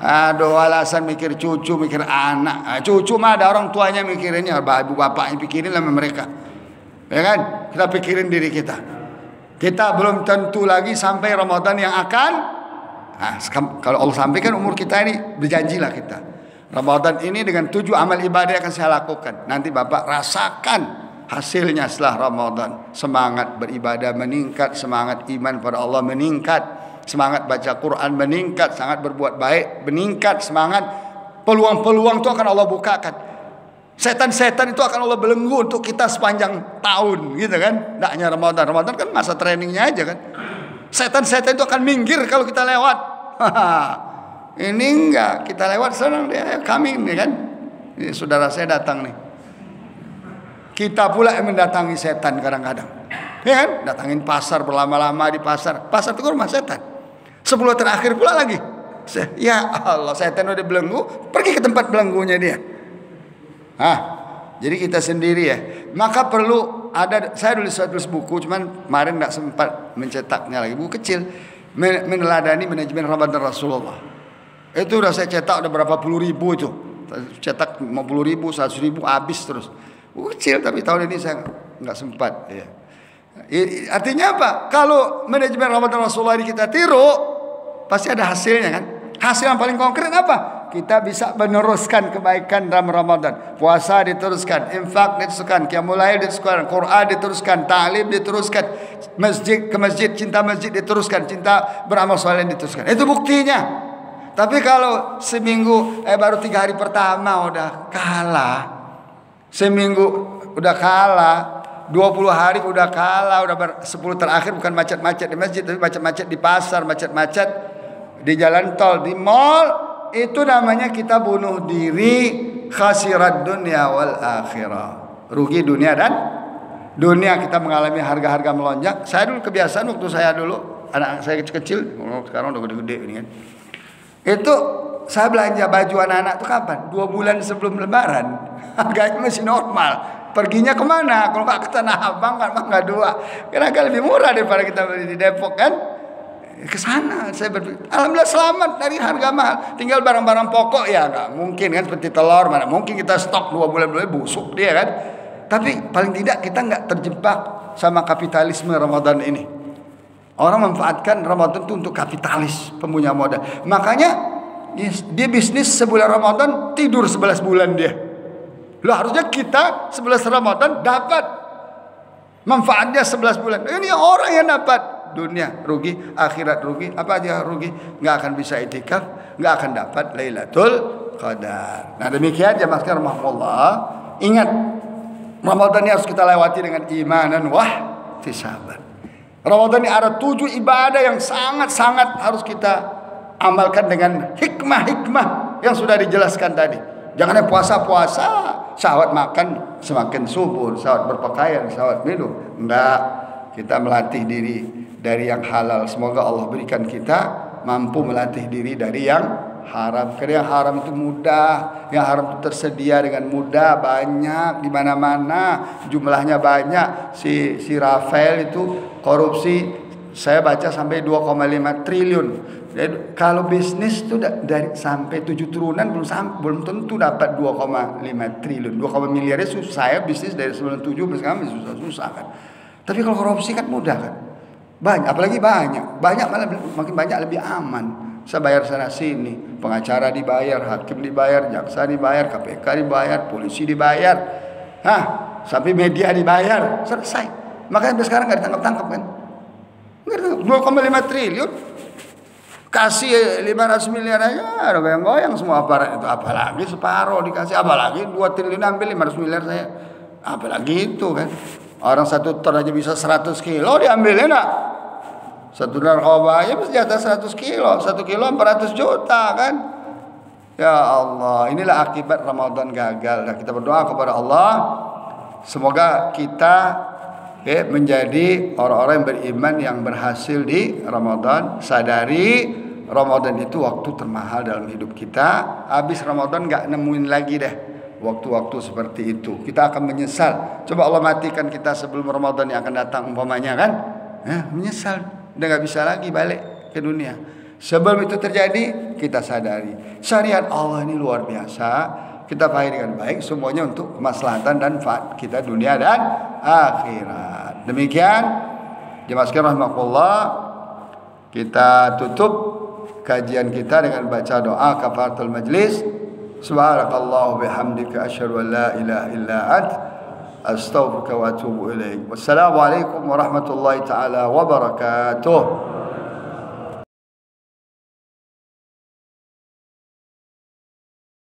Aduh, alasan mikir cucu, mikir anak. Cucu mah ada orang tuanya mikirinnya, ibu bapaknya pikirin sama mereka. Ya kan? Kita pikirin diri kita. Kita belum tentu lagi sampai Ramadan yang akan. Nah, kalau Allah sampaikan umur kita ini, berjanjilah kita. Ramadan ini dengan 7 amal ibadah akan saya lakukan. Nanti Bapak rasakan hasilnya setelah Ramadan. Semangat beribadah meningkat, semangat iman pada Allah meningkat, semangat baca Quran meningkat, semangat berbuat baik meningkat, semangat peluang-peluang itu akan Allah bukakan. Setan-setan itu akan Allah belenggu untuk kita sepanjang tahun, gitu kan? Tidak hanya Ramadan. Ramadan kan masa trainingnya aja kan. Setan-setan itu akan minggir kalau kita lewat. Ini enggak, kita lewat senang dia kami nih kan. Ini saudara saya datang nih. Kita pula yang mendatangi setan kadang-kadang. Ya kan? Datangin pasar, berlama-lama di pasar. Pasar itu rumah setan. 10 terakhir pula lagi. Ya Allah, setan udah belenggu, pergi ke tempat belenggunya dia. Jadi kita sendiri ya. Maka perlu ada, saya tulis buku, cuman kemarin tidak sempat mencetaknya lagi. Buku kecil, meneladani manajemen Ramadan Rasulullah. Itu udah saya cetak udah berapa puluh ribu itu. Cetak 50 ribu, 100 ribu, habis terus. Buku kecil, tapi tahun ini saya nggak sempat. Ya. Artinya apa? Kalau manajemen Ramadan Rasulullah ini kita tiru, pasti ada hasilnya kan. Hasil yang paling konkret apa? Kita bisa meneruskan kebaikan dalam Ramadan. Puasa diteruskan, infak diteruskan, qiyamul lail diteruskan, Quran diteruskan, ta'lim diteruskan, masjid ke masjid, cinta masjid diteruskan, cinta beramal saleh diteruskan. Itu buktinya. Tapi kalau seminggu baru 3 hari pertama udah kalah, seminggu udah kalah, 20 hari udah kalah, udah 10 terakhir bukan macet-macet di masjid, tapi macet-macet di pasar, macet-macet di jalan tol, di mall. Itu namanya kita bunuh diri, khasirat dunia wal akhirah. Rugi dunia dan dunia, kita mengalami harga-harga melonjak. Saya dulu kebiasaan waktu saya dulu, anak saya kecil, sekarang udah gede-gede ini kan. Itu saya belanja baju anak-anak itu kapan? 2 bulan sebelum lebaran. Harganya masih normal. Perginya kemana? Kalau nggak ke Tanah Abang, kan Mangga 2. Karena lebih murah daripada kita beli di Depok kan. Ke sana saya berpikir, alhamdulillah selamat dari harga mahal. Tinggal barang-barang pokok ya nggak mungkin kan, seperti telur, mana mungkin kita stok 2 bulan busuk dia kan. Tapi paling tidak kita nggak terjebak sama kapitalisme Ramadan ini. Orang memanfaatkan Ramadan itu untuk kapitalis, pemunya modal. Makanya dia bisnis sebulan Ramadan, tidur 11 bulan dia. Loh, harusnya kita 11 Ramadan dapat manfaatnya 11 bulan. Ini orang yang dapat. Dunia rugi, akhirat rugi, apa aja rugi, nggak akan bisa itikaf, nggak akan dapat Lailatul Qadar. Nah demikian jamaah sekalian rahmatullah. Ingat, Ramadan ini harus kita lewati dengan imanan wahtisaban. Ramadan ini ada 7 ibadah yang sangat-sangat harus kita amalkan dengan hikmah-hikmah yang sudah dijelaskan tadi. Jangan puasa-puasa, syahwat makan semakin subur, syahwat berpakaian, syahwat minum. Enggak, kita melatih diri dari yang halal. Semoga Allah berikan kita mampu melatih diri dari yang haram. Karena yang haram itu mudah, yang haram itu tersedia dengan mudah, banyak di mana-mana, jumlahnya banyak. Si Rafael itu korupsi, saya baca sampai 2,5 triliun. Jadi, kalau bisnis itu dari sampai 7 turunan belum tentu dapat 2,5 triliun. 2, miliarnya susah. Saya bisnis dari 97 sekarang susah kan. Tapi kalau korupsi kan mudah kan. Banyak, apalagi banyak malah makin banyak lebih aman. Saya bayar sana sini, pengacara dibayar, hakim dibayar, jaksa dibayar, KPK dibayar, polisi dibayar, sampai media dibayar, selesai. Makanya sampai sekarang nggak ditangkap kan? 2,5 triliun, kasih 500 miliar aja, ada goyang-goyang semua aparat itu. Apalagi separuh dikasih, apalagi 2 triliun ambil 500 miliar saya, apalagi itu kan? Orang 1 ton aja bisa 100 kilo diambilnya nak. 1 narkoba aja bisa jatah 100 kilo. 1 kilo 400 juta kan. Ya Allah, inilah akibat Ramadan gagal. Nah, kita berdoa kepada Allah, semoga kita menjadi orang-orang yang beriman yang berhasil di Ramadan. Sadari Ramadan itu waktu termahal dalam hidup kita. Habis Ramadan nggak nemuin lagi deh waktu-waktu seperti itu. Kita akan menyesal. Coba Allah matikan kita sebelum Ramadan yang akan datang umpamanya kan, menyesal. Udah nggak bisa lagi balik ke dunia. Sebelum itu terjadi, kita sadari syariat Allah ini luar biasa. Kita pahami dengan baik, semuanya untuk kemaslahatan dan manfaat kita dunia dan akhirat. Demikian, jemaah sekalian rahimakumullah, kita tutup kajian kita dengan baca doa kafaratul majlis. Subhanakallah bihamdika asyhadu an la ilaha illa ant astaghfiruka wa atubu ilaik. Wassalamualaikum warahmatullahi taala wabarakatuh.